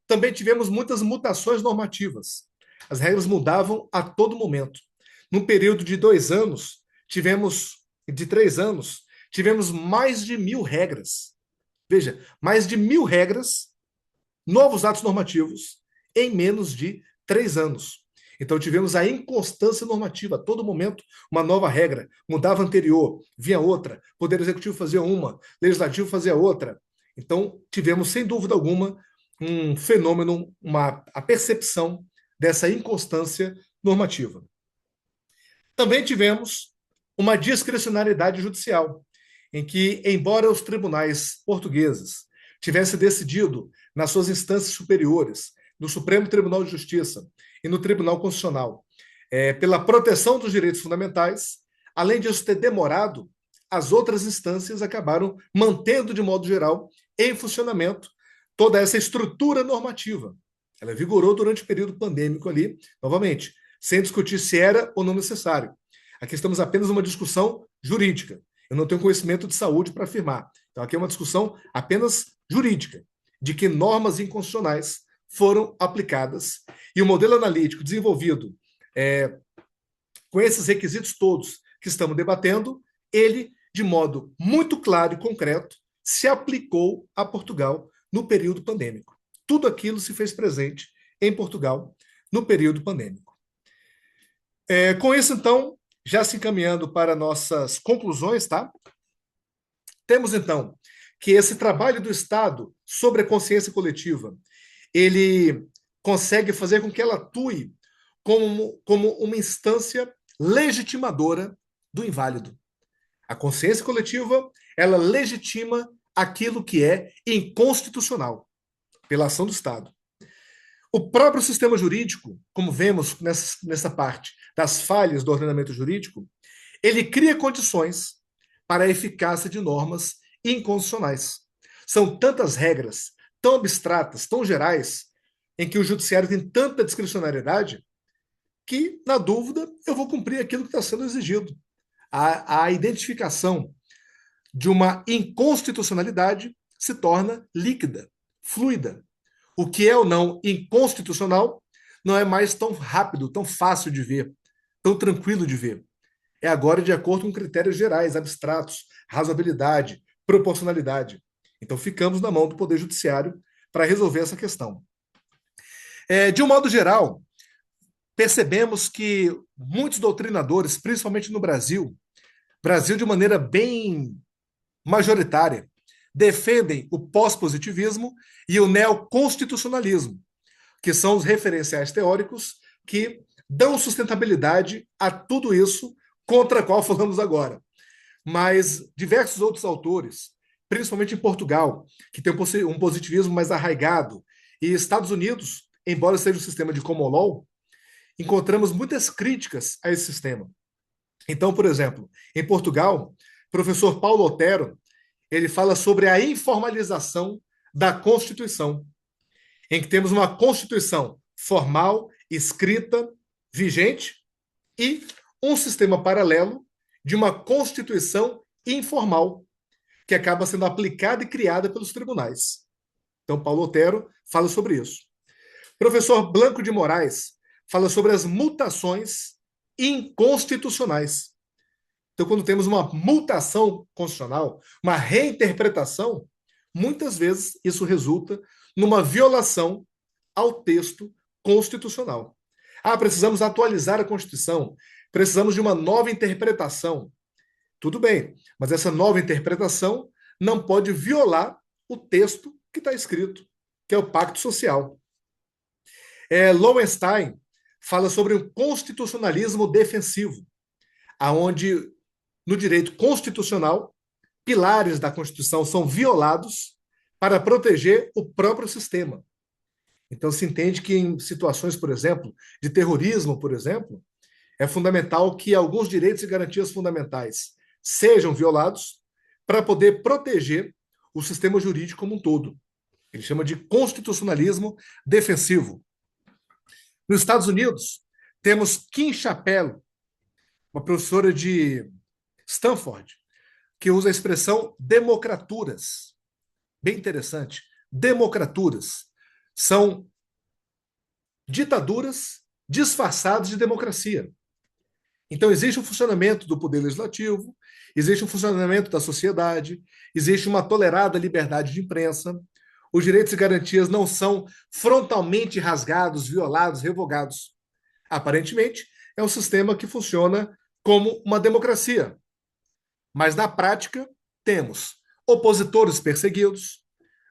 Também tivemos muitas mutações normativas. As regras mudavam a todo momento. Num período de 2 anos, de 3 anos, tivemos mais de 1.000 regras. Veja, mais de 1.000 regras, novos atos normativos, em menos de 3 anos. Então, tivemos a inconstância normativa, a todo momento, uma nova regra. Mudava a anterior, vinha outra, Poder Executivo fazia uma, Legislativo fazia outra. Então, tivemos, sem dúvida alguma, um fenômeno, a percepção dessa inconstância normativa. Também tivemos uma discricionariedade judicial, em que, embora os tribunais portugueses tivessem decidido nas suas instâncias superiores, no Supremo Tribunal de Justiça e no Tribunal Constitucional, pela proteção dos direitos fundamentais, além disso ter demorado as outras instâncias acabaram mantendo, de modo geral, em funcionamento toda essa estrutura normativa. Ela vigorou durante o período pandêmico ali, novamente, sem discutir se era ou não necessário. Aqui estamos apenas numa discussão jurídica. Eu não tenho conhecimento de saúde para afirmar. Então, aqui é uma discussão apenas jurídica, de que normas inconstitucionais foram aplicadas. E o modelo analítico desenvolvido com esses requisitos todos que estamos debatendo, ele, de modo muito claro e concreto, se aplicou a Portugal no período pandêmico. Tudo aquilo se fez presente em Portugal no período pandêmico. Com isso, então, já se encaminhando para nossas conclusões, tá? Temos, então, que esse trabalho do Estado sobre a consciência coletiva, ele consegue fazer com que ela atue como uma instância legitimadora do inválido. A consciência coletiva, ela legitima aquilo que é inconstitucional pela ação do Estado. O próprio sistema jurídico, como vemos nessa parte das falhas do ordenamento jurídico, ele cria condições para a eficácia de normas inconstitucionais. São tantas regras, tão abstratas, tão gerais, em que o judiciário tem tanta discricionariedade, que, na dúvida, eu vou cumprir aquilo que está sendo exigido. A identificação de uma inconstitucionalidade se torna líquida, fluida. O que é ou não inconstitucional não é mais tão rápido, tão fácil de ver, tão tranquilo de ver. É agora de acordo com critérios gerais, abstratos, razoabilidade, proporcionalidade. Então ficamos na mão do Poder Judiciário para resolver essa questão. De um modo geral, percebemos que muitos doutrinadores, principalmente no Brasil de maneira bem majoritária, defendem o pós-positivismo e o neoconstitucionalismo, que são os referenciais teóricos que dão sustentabilidade a tudo isso contra a qual falamos agora. Mas diversos outros autores, principalmente em Portugal, que tem um positivismo mais arraigado, e Estados Unidos, embora seja um sistema de common law, encontramos muitas críticas a esse sistema. Então, por exemplo, em Portugal, o professor Paulo Otero, ele fala sobre a informalização da Constituição, em que temos uma Constituição formal, escrita, vigente, e um sistema paralelo de uma Constituição informal, que acaba sendo aplicada e criada pelos tribunais. Então, Paulo Otero fala sobre isso. Professor Blanco de Moraes fala sobre as mutações inconstitucionais. Então, quando temos uma mutação constitucional, uma reinterpretação, muitas vezes isso resulta numa violação ao texto constitucional. Precisamos atualizar a Constituição, precisamos de uma nova interpretação. Tudo bem, mas essa nova interpretação não pode violar o texto que está escrito, que é o Pacto Social. Lowenstein fala sobre o constitucionalismo defensivo, aonde no direito constitucional, pilares da Constituição são violados para proteger o próprio sistema. Então, se entende que em situações, por exemplo, de terrorismo, por exemplo, é fundamental que alguns direitos e garantias fundamentais sejam violados para poder proteger o sistema jurídico como um todo. Ele chama de constitucionalismo defensivo. Nos Estados Unidos, temos Kim Chapelo, uma professora de Stanford, que usa a expressão democraturas. Bem interessante. Democraturas são ditaduras disfarçadas de democracia. Então, existe um funcionamento do poder legislativo, existe um funcionamento da sociedade, existe uma tolerada liberdade de imprensa, os direitos e garantias não são frontalmente rasgados, violados, revogados. Aparentemente, é um sistema que funciona como uma democracia. Mas, na prática, temos opositores perseguidos,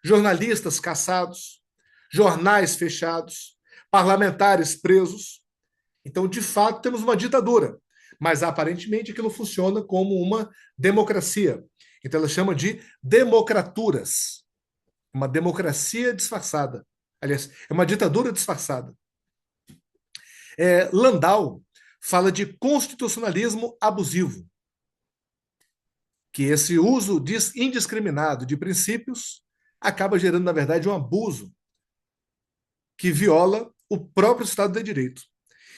jornalistas caçados, jornais fechados, parlamentares presos. Então, de fato, temos uma ditadura. Mas, aparentemente, aquilo funciona como uma democracia. Então, ela chama de democraturas. Uma democracia disfarçada. Aliás, é uma ditadura disfarçada. Landau fala de constitucionalismo abusivo, que esse uso indiscriminado de princípios acaba gerando, na verdade, um abuso que viola o próprio Estado de Direito.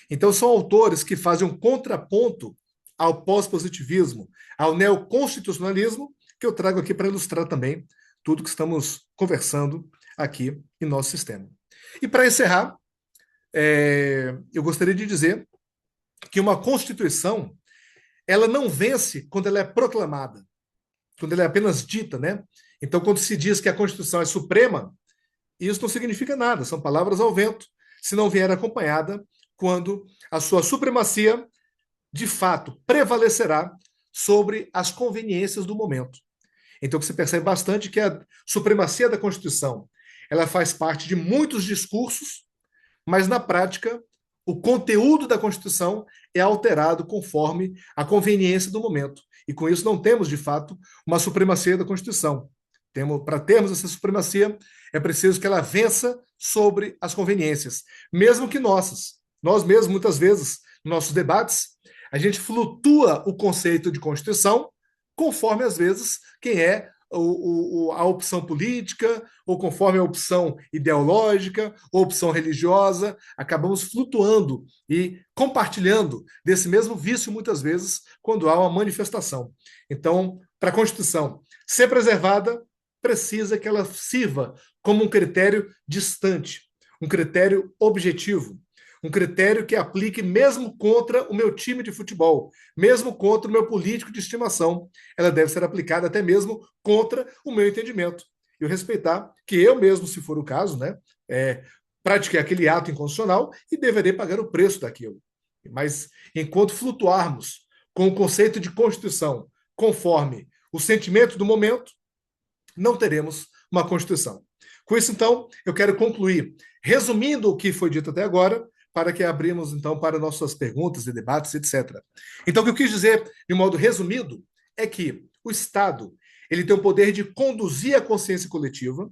Então, são autores que fazem um contraponto ao pós-positivismo, ao neoconstitucionalismo, que eu trago aqui para ilustrar também tudo que estamos conversando aqui em nosso sistema. E para encerrar, eu gostaria de dizer que uma Constituição ela não vence quando ela é proclamada, quando ela é apenas dita, né? Então, quando se diz que a Constituição é suprema, isso não significa nada, são palavras ao vento, se não vier acompanhada quando a sua supremacia, de fato, prevalecerá sobre as conveniências do momento. Então, você percebe bastante que a supremacia da Constituição ela faz parte de muitos discursos, mas na prática o conteúdo da Constituição é alterado conforme a conveniência do momento. E com isso não temos, de fato, uma supremacia da Constituição. Para termos essa supremacia, é preciso que ela vença sobre as conveniências, mesmo que nossas. Nós mesmos, muitas vezes, nos nossos debates, a gente flutua o conceito de Constituição conforme, às vezes, quem é a opção política, ou conforme a opção ideológica, ou opção religiosa, acabamos flutuando e compartilhando desse mesmo vício, muitas vezes, quando há uma manifestação. Então, para a Constituição ser preservada, precisa que ela sirva como um critério distante, um critério objetivo, um critério que aplique mesmo contra o meu time de futebol, mesmo contra o meu político de estimação. Ela deve ser aplicada até mesmo contra o meu entendimento. E eu respeitar que eu mesmo, se for o caso, né, pratiquei aquele ato inconstitucional e deverei pagar o preço daquilo. Mas enquanto flutuarmos com o conceito de Constituição conforme o sentimento do momento, não teremos uma Constituição. Com isso, então, eu quero concluir, resumindo o que foi dito até agora, para que abrimos, então, para nossas perguntas e debates, etc. Então, o que eu quis dizer, de modo resumido, é que o Estado ele tem o poder de conduzir a consciência coletiva,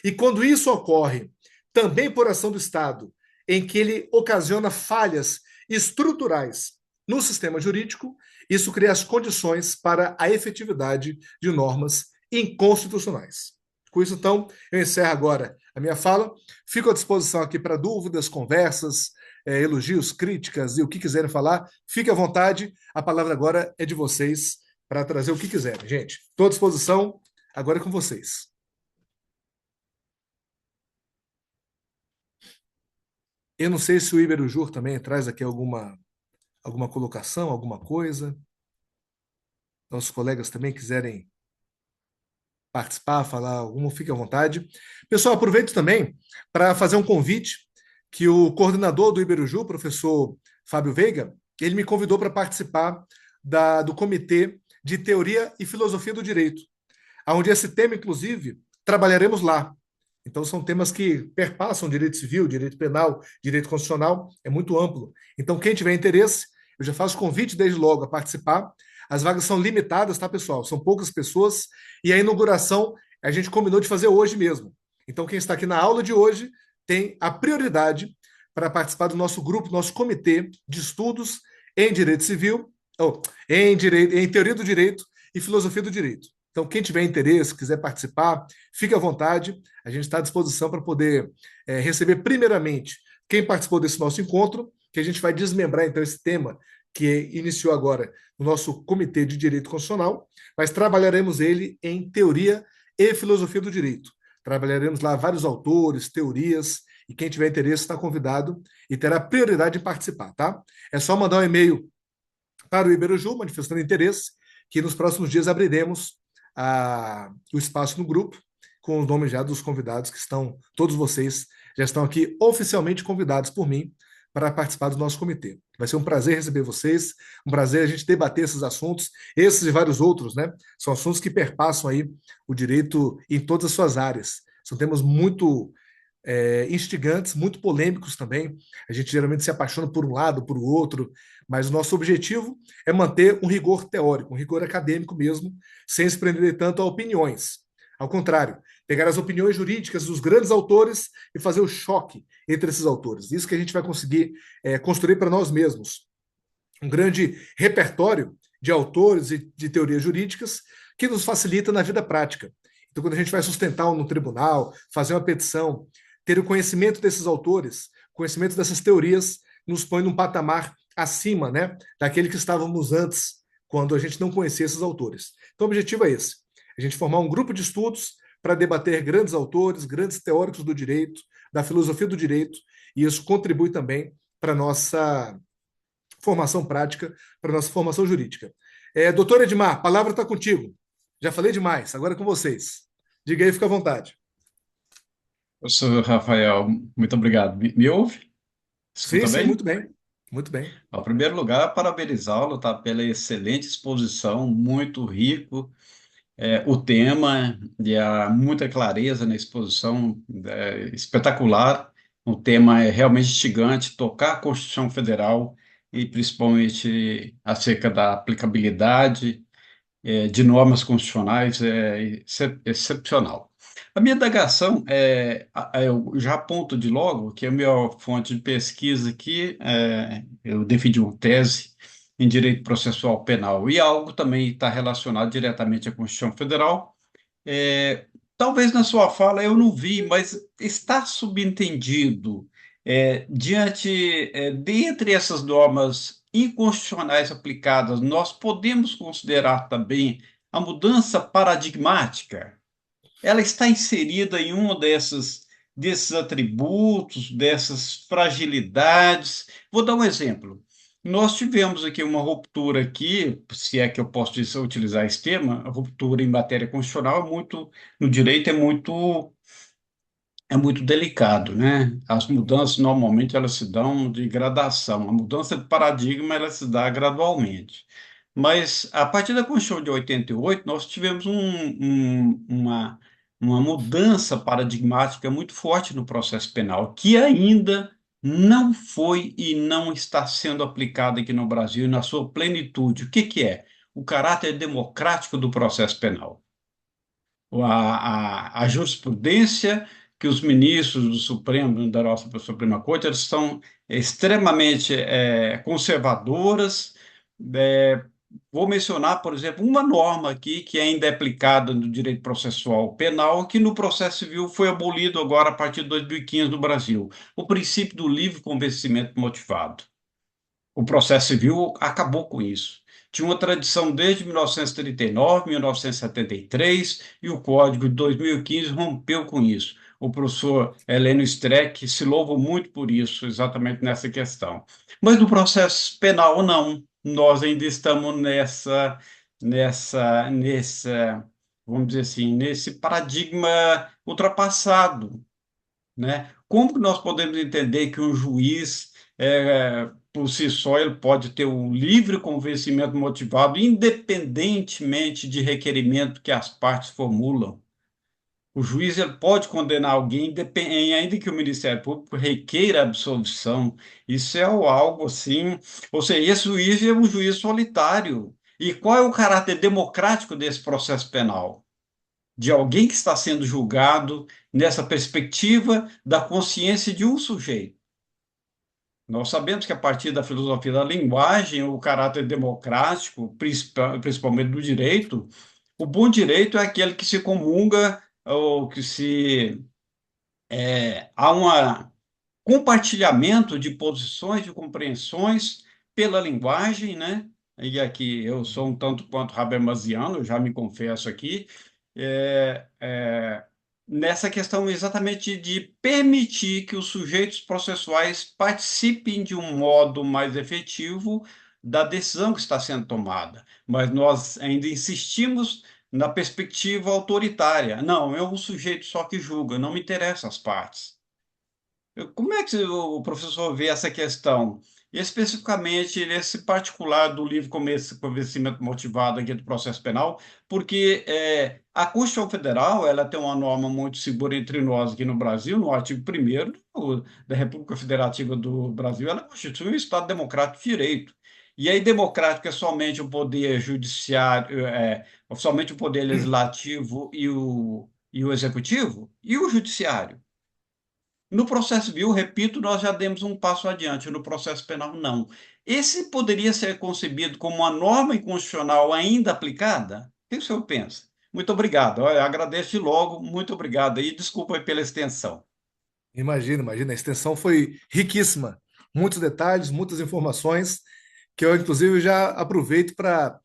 e quando isso ocorre, também por ação do Estado, em que ele ocasiona falhas estruturais no sistema jurídico, isso cria as condições para a efetividade de normas inconstitucionais. Com isso, então, eu encerro agora a minha fala. Fico à disposição aqui para dúvidas, conversas, elogios, críticas e o que quiserem falar. Fique à vontade. A palavra agora é de vocês para trazer o que quiserem, gente. Estou à disposição. Agora é com vocês. Eu não sei se o Iberujur também traz aqui alguma colocação, alguma coisa. Nossos colegas também quiserem participar, falar alguma, fique à vontade. Pessoal, aproveito também para fazer um convite que o coordenador do Iberuju, o professor Fábio Veiga, ele me convidou para participar do Comitê de Teoria e Filosofia do Direito, onde esse tema, inclusive, trabalharemos lá. Então, são temas que perpassam direito civil, direito penal, direito constitucional, é muito amplo. Então, quem tiver interesse, eu já faço convite desde logo a participar. As vagas são limitadas, tá, pessoal? São poucas pessoas. E a inauguração a gente combinou de fazer hoje mesmo. Então, quem está aqui na aula de hoje tem a prioridade para participar do nosso grupo, nosso comitê de estudos em direito civil, em teoria do direito e filosofia do direito. Então, quem tiver interesse, quiser participar, fique à vontade. A gente está à disposição para poder receber, primeiramente, quem participou desse nosso encontro, que a gente vai desmembrar, então, esse tema que iniciou agora no nosso Comitê de Direito Constitucional, mas trabalharemos ele em teoria e filosofia do direito. Trabalharemos lá vários autores, teorias, e quem tiver interesse está convidado e terá prioridade em participar, tá? É só mandar um e-mail para o Iberuju, manifestando interesse, que nos próximos dias abriremos o espaço no grupo, com os nomes já dos convidados que estão, todos vocês já estão aqui oficialmente convidados por mim para participar do nosso comitê. Vai ser um prazer receber vocês, um prazer a gente debater esses assuntos, esses e vários outros, né? São assuntos que perpassam aí o direito em todas as suas áreas. São temas muito instigantes, muito polêmicos também. A gente geralmente se apaixona por um lado, por outro, mas o nosso objetivo é manter um rigor teórico, um rigor acadêmico mesmo, sem se prender tanto a opiniões. Ao contrário, pegar as opiniões jurídicas dos grandes autores e fazer o choque entre esses autores. Isso que a gente vai conseguir construir para nós mesmos. Um grande repertório de autores e de teorias jurídicas que nos facilita na vida prática. Então, quando a gente vai sustentar no tribunal, fazer uma petição, ter o conhecimento desses autores, conhecimento dessas teorias, nos põe num patamar acima, né, daquele que estávamos antes, quando a gente não conhecia esses autores. Então, o objetivo é esse: a gente formar um grupo de estudos para debater grandes autores, grandes teóricos do direito, da filosofia do direito, e isso contribui também para a nossa formação prática, para a nossa formação jurídica. Doutor Edmar, a palavra está contigo. Já falei demais, agora é com vocês. Diga aí, fica à vontade. Professor Rafael, muito obrigado. Me ouve? Sim, Escuta sim, bem? muito bem. Muito bem. Em primeiro lugar, parabenizá-lo, tá, pela excelente exposição, muito rico o tema, e há muita clareza na exposição, espetacular. O tema é realmente instigante, tocar a Constituição Federal e principalmente acerca da aplicabilidade de normas constitucionais é excepcional. A minha indagação eu já aponto de logo que a minha fonte de pesquisa aqui, eu defendi uma tese em direito processual penal e algo também está relacionado diretamente à Constituição Federal. É, Talvez na sua fala eu não vi, mas está subentendido, dentre essas normas inconstitucionais aplicadas, nós podemos considerar também a mudança paradigmática. Ela está inserida em desses atributos, dessas fragilidades. Vou dar um exemplo. Nós tivemos aqui uma ruptura aqui, se é que eu posso utilizar esse termo, a ruptura em matéria constitucional no direito é muito delicado, né? As mudanças normalmente elas se dão de gradação. A mudança de paradigma ela se dá gradualmente. Mas a partir da Constituição de 88 nós tivemos uma mudança paradigmática muito forte no processo penal, que ainda não foi e não está sendo aplicada aqui no Brasil na sua plenitude. O que que é? O caráter democrático do processo penal, a jurisprudência que os ministros do Supremo, da nossa Suprema Corte, eles são extremamente conservadoras. É, Vou mencionar, por exemplo, uma norma aqui que ainda é aplicada no direito processual penal, que no processo civil foi abolido agora a partir de 2015 no Brasil, o princípio do livre convencimento motivado. O processo civil acabou com isso. Tinha uma tradição desde 1939, 1973, e o Código de 2015 rompeu com isso. O professor Heleno Streck se louva muito por isso, exatamente nessa questão. Mas no processo penal, não. Nós ainda estamos vamos dizer assim, nesse paradigma ultrapassado, né? Como que nós podemos entender que um juiz, por si só, ele pode ter o livre convencimento motivado, independentemente de requerimento que as partes formulam? O juiz ele pode condenar alguém, ainda que o Ministério Público requeira absolvição. Isso é algo assim. Ou seja, esse juiz é um juiz solitário. E qual é o caráter democrático desse processo penal? De alguém que está sendo julgado nessa perspectiva da consciência de um sujeito. Nós sabemos que a partir da filosofia da linguagem, o caráter democrático, principalmente do direito, o bom direito é aquele que se comunga ou que se há um compartilhamento de posições, de compreensões pela linguagem, né? E aqui eu sou um tanto quanto habermasiano, eu já me confesso aqui, é, é, nessa questão exatamente de permitir que os sujeitos processuais participem de um modo mais efetivo da decisão que está sendo tomada. Mas nós ainda insistimos na perspectiva autoritária. Não, é um sujeito só que julga, não me interessam as partes. Como é que o professor vê essa questão? Especificamente nesse particular do livre convencimento motivado aqui do processo penal, porque a Constituição Federal ela tem uma norma muito segura entre nós aqui no Brasil, no artigo 1º da República Federativa do Brasil, ela constitui um Estado democrático de direito. E aí democrático é somente o poder judiciário, somente o poder legislativo e o executivo, e o judiciário. No processo civil, repito, nós já demos um passo adiante, no processo penal, não. Esse poderia ser concebido como uma norma inconstitucional ainda aplicada? que o senhor pensa? Muito obrigado. Olha, agradeço de logo, muito obrigado. E desculpa aí pela extensão. Imagina, imagina, a extensão foi riquíssima. Muitos detalhes, muitas informações, que eu, inclusive, já aproveito para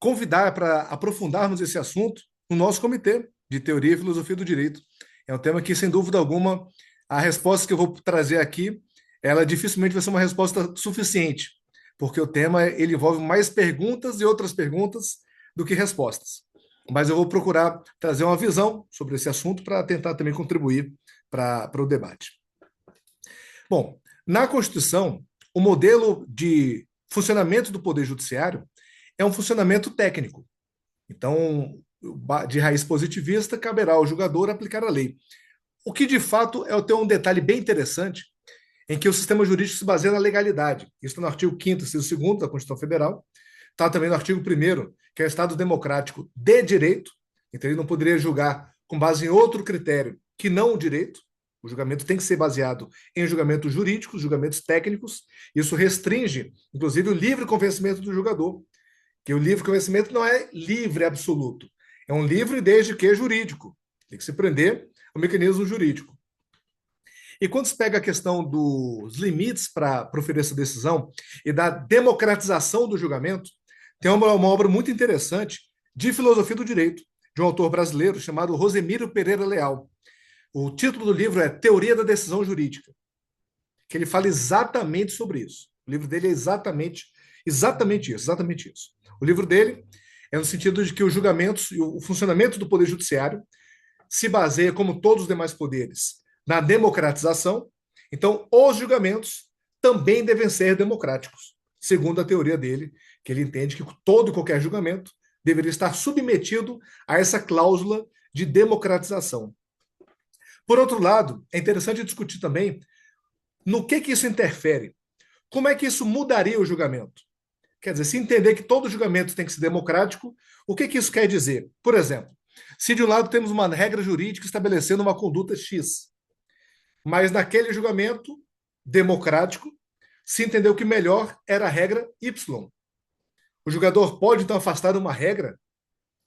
convidar para aprofundarmos esse assunto no nosso comitê de Teoria e Filosofia do Direito. É um tema que, sem dúvida alguma, a resposta que eu vou trazer aqui, ela dificilmente vai ser uma resposta suficiente, porque o tema ele envolve mais perguntas e outras perguntas do que respostas. Mas eu vou procurar trazer uma visão sobre esse assunto para tentar também contribuir para o debate. Bom, na Constituição, o modelo de funcionamento do Poder Judiciário é um funcionamento técnico. Então, de raiz positivista, caberá ao julgador aplicar a lei. O que, de fato, tem um detalhe bem interessante, em que o sistema jurídico se baseia na legalidade. Isso está no artigo 5º, inciso 2º da Constituição Federal. Está também no artigo 1º, que é o Estado democrático de direito. Então, ele não poderia julgar com base em outro critério que não o direito. O julgamento tem que ser baseado em julgamentos jurídicos, julgamentos técnicos. Isso restringe, inclusive, o livre convencimento do julgador, que o livre convencimento não é livre absoluto. É um livre desde que jurídico. Tem que se prender ao mecanismo jurídico. E quando se pega a questão dos limites para proferir essa decisão e da democratização do julgamento, tem uma obra muito interessante de filosofia do direito, de um autor brasileiro chamado Rosemiro Pereira Leal. O título do livro é Teoria da Decisão Jurídica, que ele fala exatamente sobre isso. O livro dele é exatamente isso. O livro dele é no sentido de que os julgamentos e o funcionamento do Poder Judiciário se baseia, como todos os demais poderes, na democratização. Então, os julgamentos também devem ser democráticos, segundo a teoria dele, que ele entende que todo e qualquer julgamento deveria estar submetido a essa cláusula de democratização. Por outro lado, é interessante discutir também no que isso interfere. Como é que isso mudaria o julgamento? Quer dizer, se entender que todo julgamento tem que ser democrático, o que isso quer dizer? Por exemplo, se de um lado temos uma regra jurídica estabelecendo uma conduta X, mas naquele julgamento democrático se entendeu que melhor era a regra Y. O julgador pode, então, afastar uma regra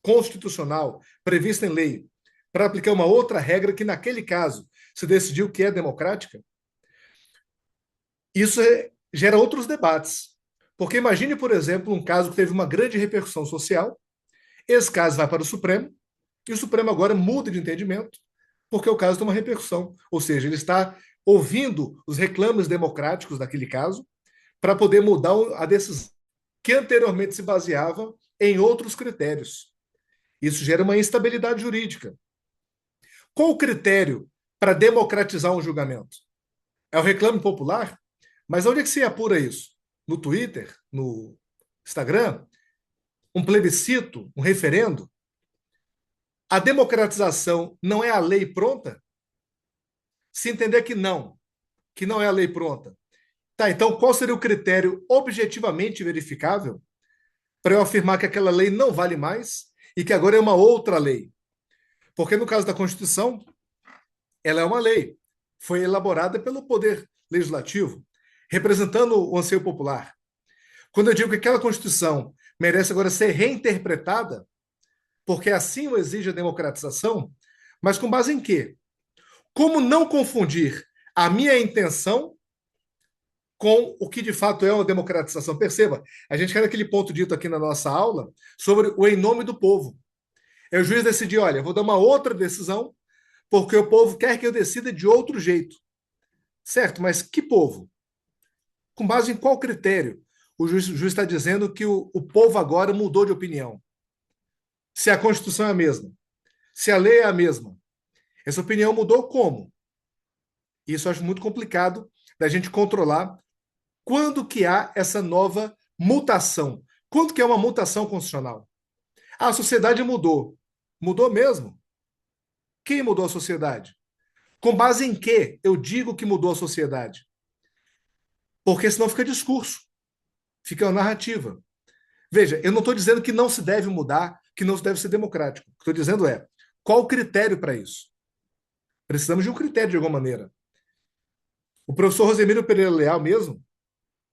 constitucional prevista em lei para aplicar uma outra regra que, naquele caso, se decidiu que é democrática? Isso gera outros debates. Porque imagine, por exemplo, um caso que teve uma grande repercussão social, esse caso vai para o Supremo, e o Supremo agora muda de entendimento, porque o caso tem uma repercussão. Ou seja, ele está ouvindo os reclames democráticos daquele caso para poder mudar a decisão que anteriormente se baseava em outros critérios. Isso gera uma instabilidade jurídica. Qual o critério para democratizar um julgamento? É o reclame popular? Mas onde é que se apura isso? No Twitter? No Instagram? Um plebiscito? Um referendo? A democratização não é a lei pronta? Se entender que não é a lei pronta. Tá, então qual seria o critério objetivamente verificável para eu afirmar que aquela lei não vale mais e que agora é uma outra lei? Porque no caso da Constituição, ela é uma lei, foi elaborada pelo Poder Legislativo, representando o anseio popular. Quando eu digo que aquela Constituição merece agora ser reinterpretada, porque assim o exige a democratização, mas com base em quê? Como não confundir a minha intenção com o que de fato é uma democratização? Perceba, a gente quer aquele ponto dito aqui na nossa aula sobre o em nome do povo. É o juiz decidir, olha, vou dar uma outra decisão porque o povo quer que eu decida de outro jeito. Certo, mas que povo? Com base em qual critério o juiz está dizendo que o povo agora mudou de opinião? Se a Constituição é a mesma, se a lei é a mesma, essa opinião mudou como? Isso eu acho muito complicado da gente controlar quando que há essa nova mutação. Quando que é uma mutação constitucional? A sociedade mudou. Mudou mesmo? Quem mudou a sociedade? Com base em que eu digo que mudou a sociedade? Porque senão fica discurso, fica uma narrativa. Veja, eu não estou dizendo que não se deve mudar, que não se deve ser democrático. O que estou dizendo é, qual o critério para isso? Precisamos de um critério de alguma maneira. O professor Rosemiro Pereira Leal mesmo,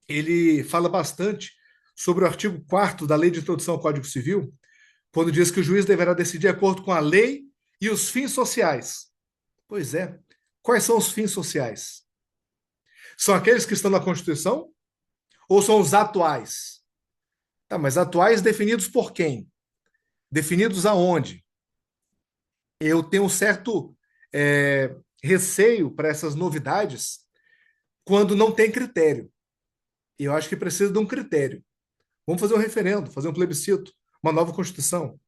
ele fala bastante sobre o artigo 4º da Lei de Introdução ao Código Civil, quando diz que o juiz deverá decidir de acordo com a lei e os fins sociais. Pois é. Quais são os fins sociais? São aqueles que estão na Constituição ou são os atuais? Tá, mas atuais definidos por quem? Definidos aonde? Eu tenho um certo receio para essas novidades quando não tem critério. E eu acho que precisa de um critério. Vamos fazer um referendo, fazer um plebiscito, uma nova Constituição.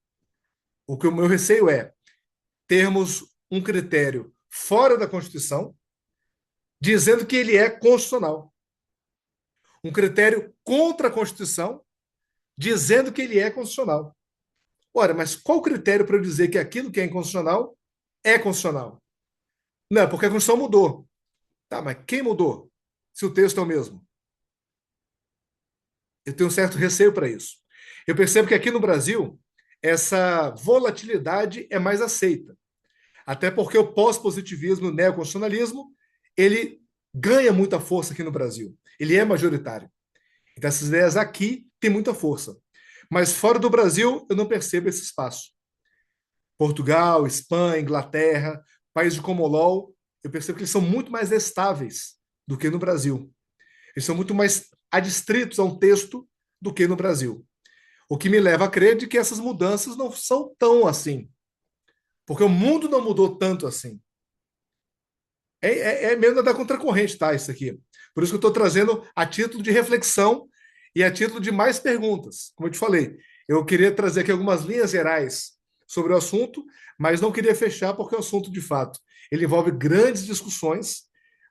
O que o meu receio é termos um critério fora da Constituição, dizendo que ele é constitucional. Um critério contra a Constituição, dizendo que ele é constitucional. Ora, mas qual o critério para eu dizer que aquilo que é inconstitucional é constitucional? Não, porque a Constituição mudou. Tá, mas quem mudou? Se o texto é o mesmo. Eu tenho um certo receio para isso. Eu percebo que aqui no Brasil, essa volatilidade é mais aceita. Até porque o pós-positivismo, o neoconstitucionalismo, ele ganha muita força aqui no Brasil. Ele é majoritário. Então, essas ideias aqui têm muita força. Mas fora do Brasil, eu não percebo esse espaço. Portugal, Espanha, Inglaterra, países como o LOL, eu percebo que eles são muito mais estáveis do que no Brasil. Eles são muito mais adstritos a um texto do que no Brasil. O que me leva a crer de que essas mudanças não são tão assim. Porque o mundo não mudou tanto assim. É mesmo da contracorrente, tá? Isso aqui. Por isso que eu estou trazendo a título de reflexão e a título de mais perguntas. Como eu te falei, eu queria trazer aqui algumas linhas gerais sobre o assunto, mas não queria fechar porque o assunto, de fato, ele envolve grandes discussões,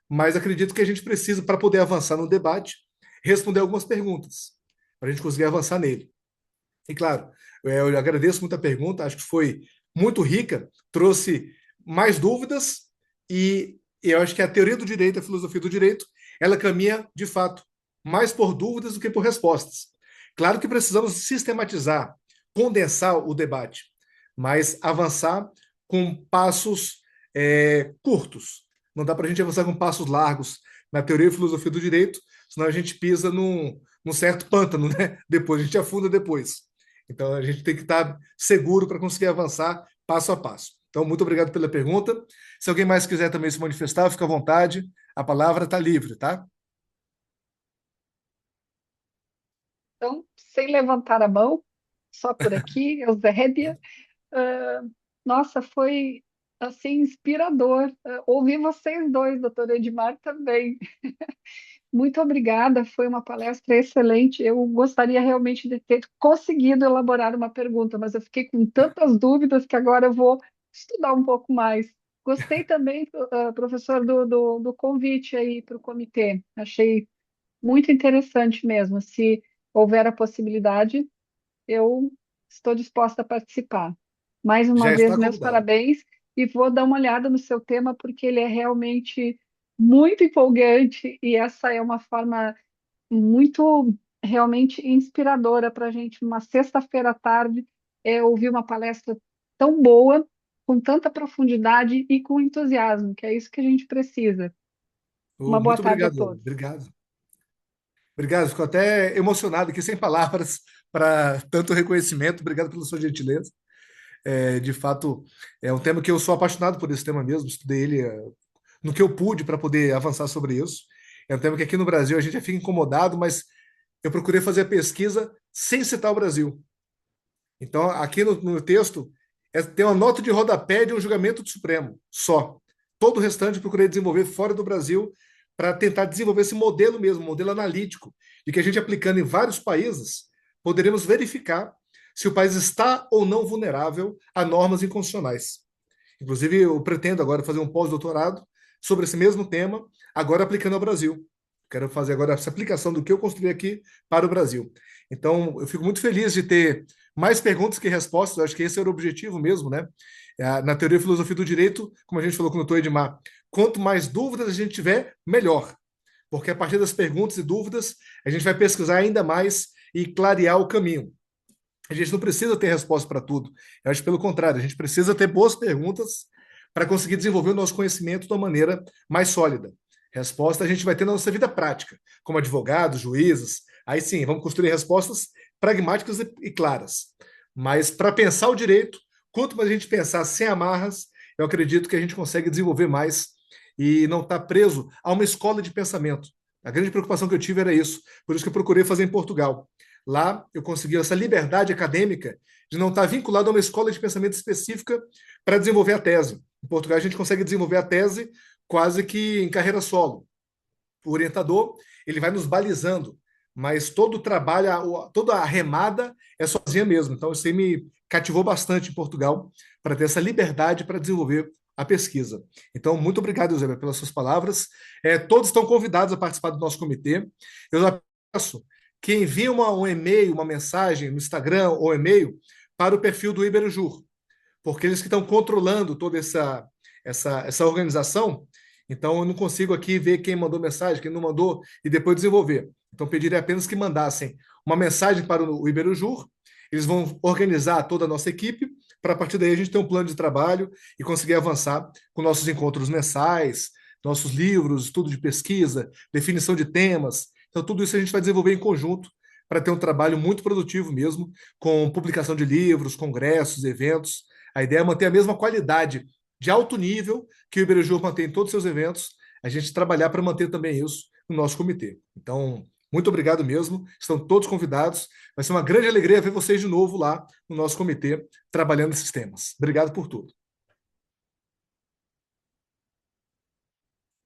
mas acredito que a gente precisa, para poder avançar no debate, responder algumas perguntas, para a gente conseguir avançar nele. E claro, eu agradeço muito a pergunta, acho que foi muito rica, trouxe mais dúvidas e eu acho que a teoria do direito, a filosofia do direito, ela caminha, de fato, mais por dúvidas do que por respostas. Claro que precisamos sistematizar, condensar o debate, mas avançar com passos curtos. Não dá para a gente avançar com passos largos na teoria e filosofia do direito, senão a gente pisa num certo pântano, né? Depois, a gente afunda depois. Então, a gente tem que estar seguro para conseguir avançar passo a passo. Então, muito obrigado pela pergunta. Se alguém mais quiser também se manifestar, fica à vontade. A palavra está livre, tá? Então, sem levantar a mão, só por aqui, Eusébia, ah, nossa, foi assim inspirador. Ouvir vocês dois, doutor Edmar, também. Muito obrigada, foi uma palestra excelente. Eu gostaria realmente de ter conseguido elaborar uma pergunta, mas eu fiquei com tantas dúvidas que agora eu vou estudar um pouco mais. Gostei também, professor, do convite aí para o comitê. Achei muito interessante mesmo. Se houver a possibilidade, eu estou disposta a participar. Mais uma Já vez, está meus convidado. parabéns e vou dar uma olhada no seu tema, porque ele é realmente muito empolgante e essa é uma forma muito realmente inspiradora para a gente, numa sexta-feira à tarde, ouvir uma palestra tão boa, com tanta profundidade e com entusiasmo, que é isso que a gente precisa. Uma Oh, boa muito tarde a obrigado, todos. obrigado. Obrigado, fico até emocionado aqui, sem palavras, para tanto reconhecimento. Obrigado pela sua gentileza. De fato, é um tema que eu sou apaixonado por esse tema mesmo, estudei ele no que eu pude para poder avançar sobre isso. É um tema que aqui no Brasil a gente já fica incomodado, mas eu procurei fazer a pesquisa sem citar o Brasil. Então, aqui no texto, tem uma nota de rodapé de um julgamento do Supremo, só. Todo o restante eu procurei desenvolver fora do Brasil para tentar desenvolver esse modelo mesmo, modelo analítico, de que a gente aplicando em vários países, poderemos verificar se o país está ou não vulnerável a normas inconstitucionais. Inclusive, eu pretendo agora fazer um pós-doutorado sobre esse mesmo tema, agora aplicando ao Brasil. Quero fazer agora essa aplicação do que eu construí aqui para o Brasil. Então, eu fico muito feliz de ter mais perguntas que respostas. Eu acho que esse era o objetivo mesmo, né? Na teoria e filosofia do direito, como a gente falou com o doutor Edmar, quanto mais dúvidas a gente tiver, melhor. Porque a partir das perguntas e dúvidas, a gente vai pesquisar ainda mais e clarear o caminho. A gente não precisa ter resposta para tudo. Eu acho pelo contrário, a gente precisa ter boas perguntas para conseguir desenvolver o nosso conhecimento de uma maneira mais sólida. Resposta a gente vai ter na nossa vida prática, como advogados, juízes. Aí sim, vamos construir respostas pragmáticas e claras. Mas para pensar o direito, quanto mais a gente pensar sem amarras, eu acredito que a gente consegue desenvolver mais e não estar preso a uma escola de pensamento. A grande preocupação que eu tive era isso, por isso que eu procurei fazer em Portugal. Lá eu consegui essa liberdade acadêmica de não estar vinculado a uma escola de pensamento específica para desenvolver a tese. Em Portugal a gente consegue desenvolver a tese quase que em carreira solo. O orientador ele vai nos balizando, mas todo o trabalho, toda a remada é sozinha mesmo. Então isso aí me cativou bastante em Portugal para ter essa liberdade para desenvolver a pesquisa. Então, muito obrigado, Eusébio, pelas suas palavras. Todos estão convidados a participar do nosso comitê. Eu já peço que envie um e-mail, uma mensagem no Instagram ou e-mail para o perfil do Iberjur, porque eles que estão controlando toda essa organização. Então, eu não consigo aqui ver quem mandou mensagem, quem não mandou, e depois desenvolver. Então, pediria apenas que mandassem uma mensagem para o Iberjur. Eles vão organizar toda a nossa equipe, para a partir daí a gente ter um plano de trabalho e conseguir avançar com nossos encontros mensais, nossos livros, estudo de pesquisa, definição de temas. Então, tudo isso a gente vai desenvolver em conjunto para ter um trabalho muito produtivo mesmo, com publicação de livros, congressos, eventos. A ideia é manter a mesma qualidade de alto nível que o Iberjur mantém em todos os seus eventos, a gente trabalhar para manter também isso no nosso comitê. Então, muito obrigado mesmo, estão todos convidados. Vai ser uma grande alegria ver vocês de novo lá no nosso comitê, trabalhando esses temas. Obrigado por tudo.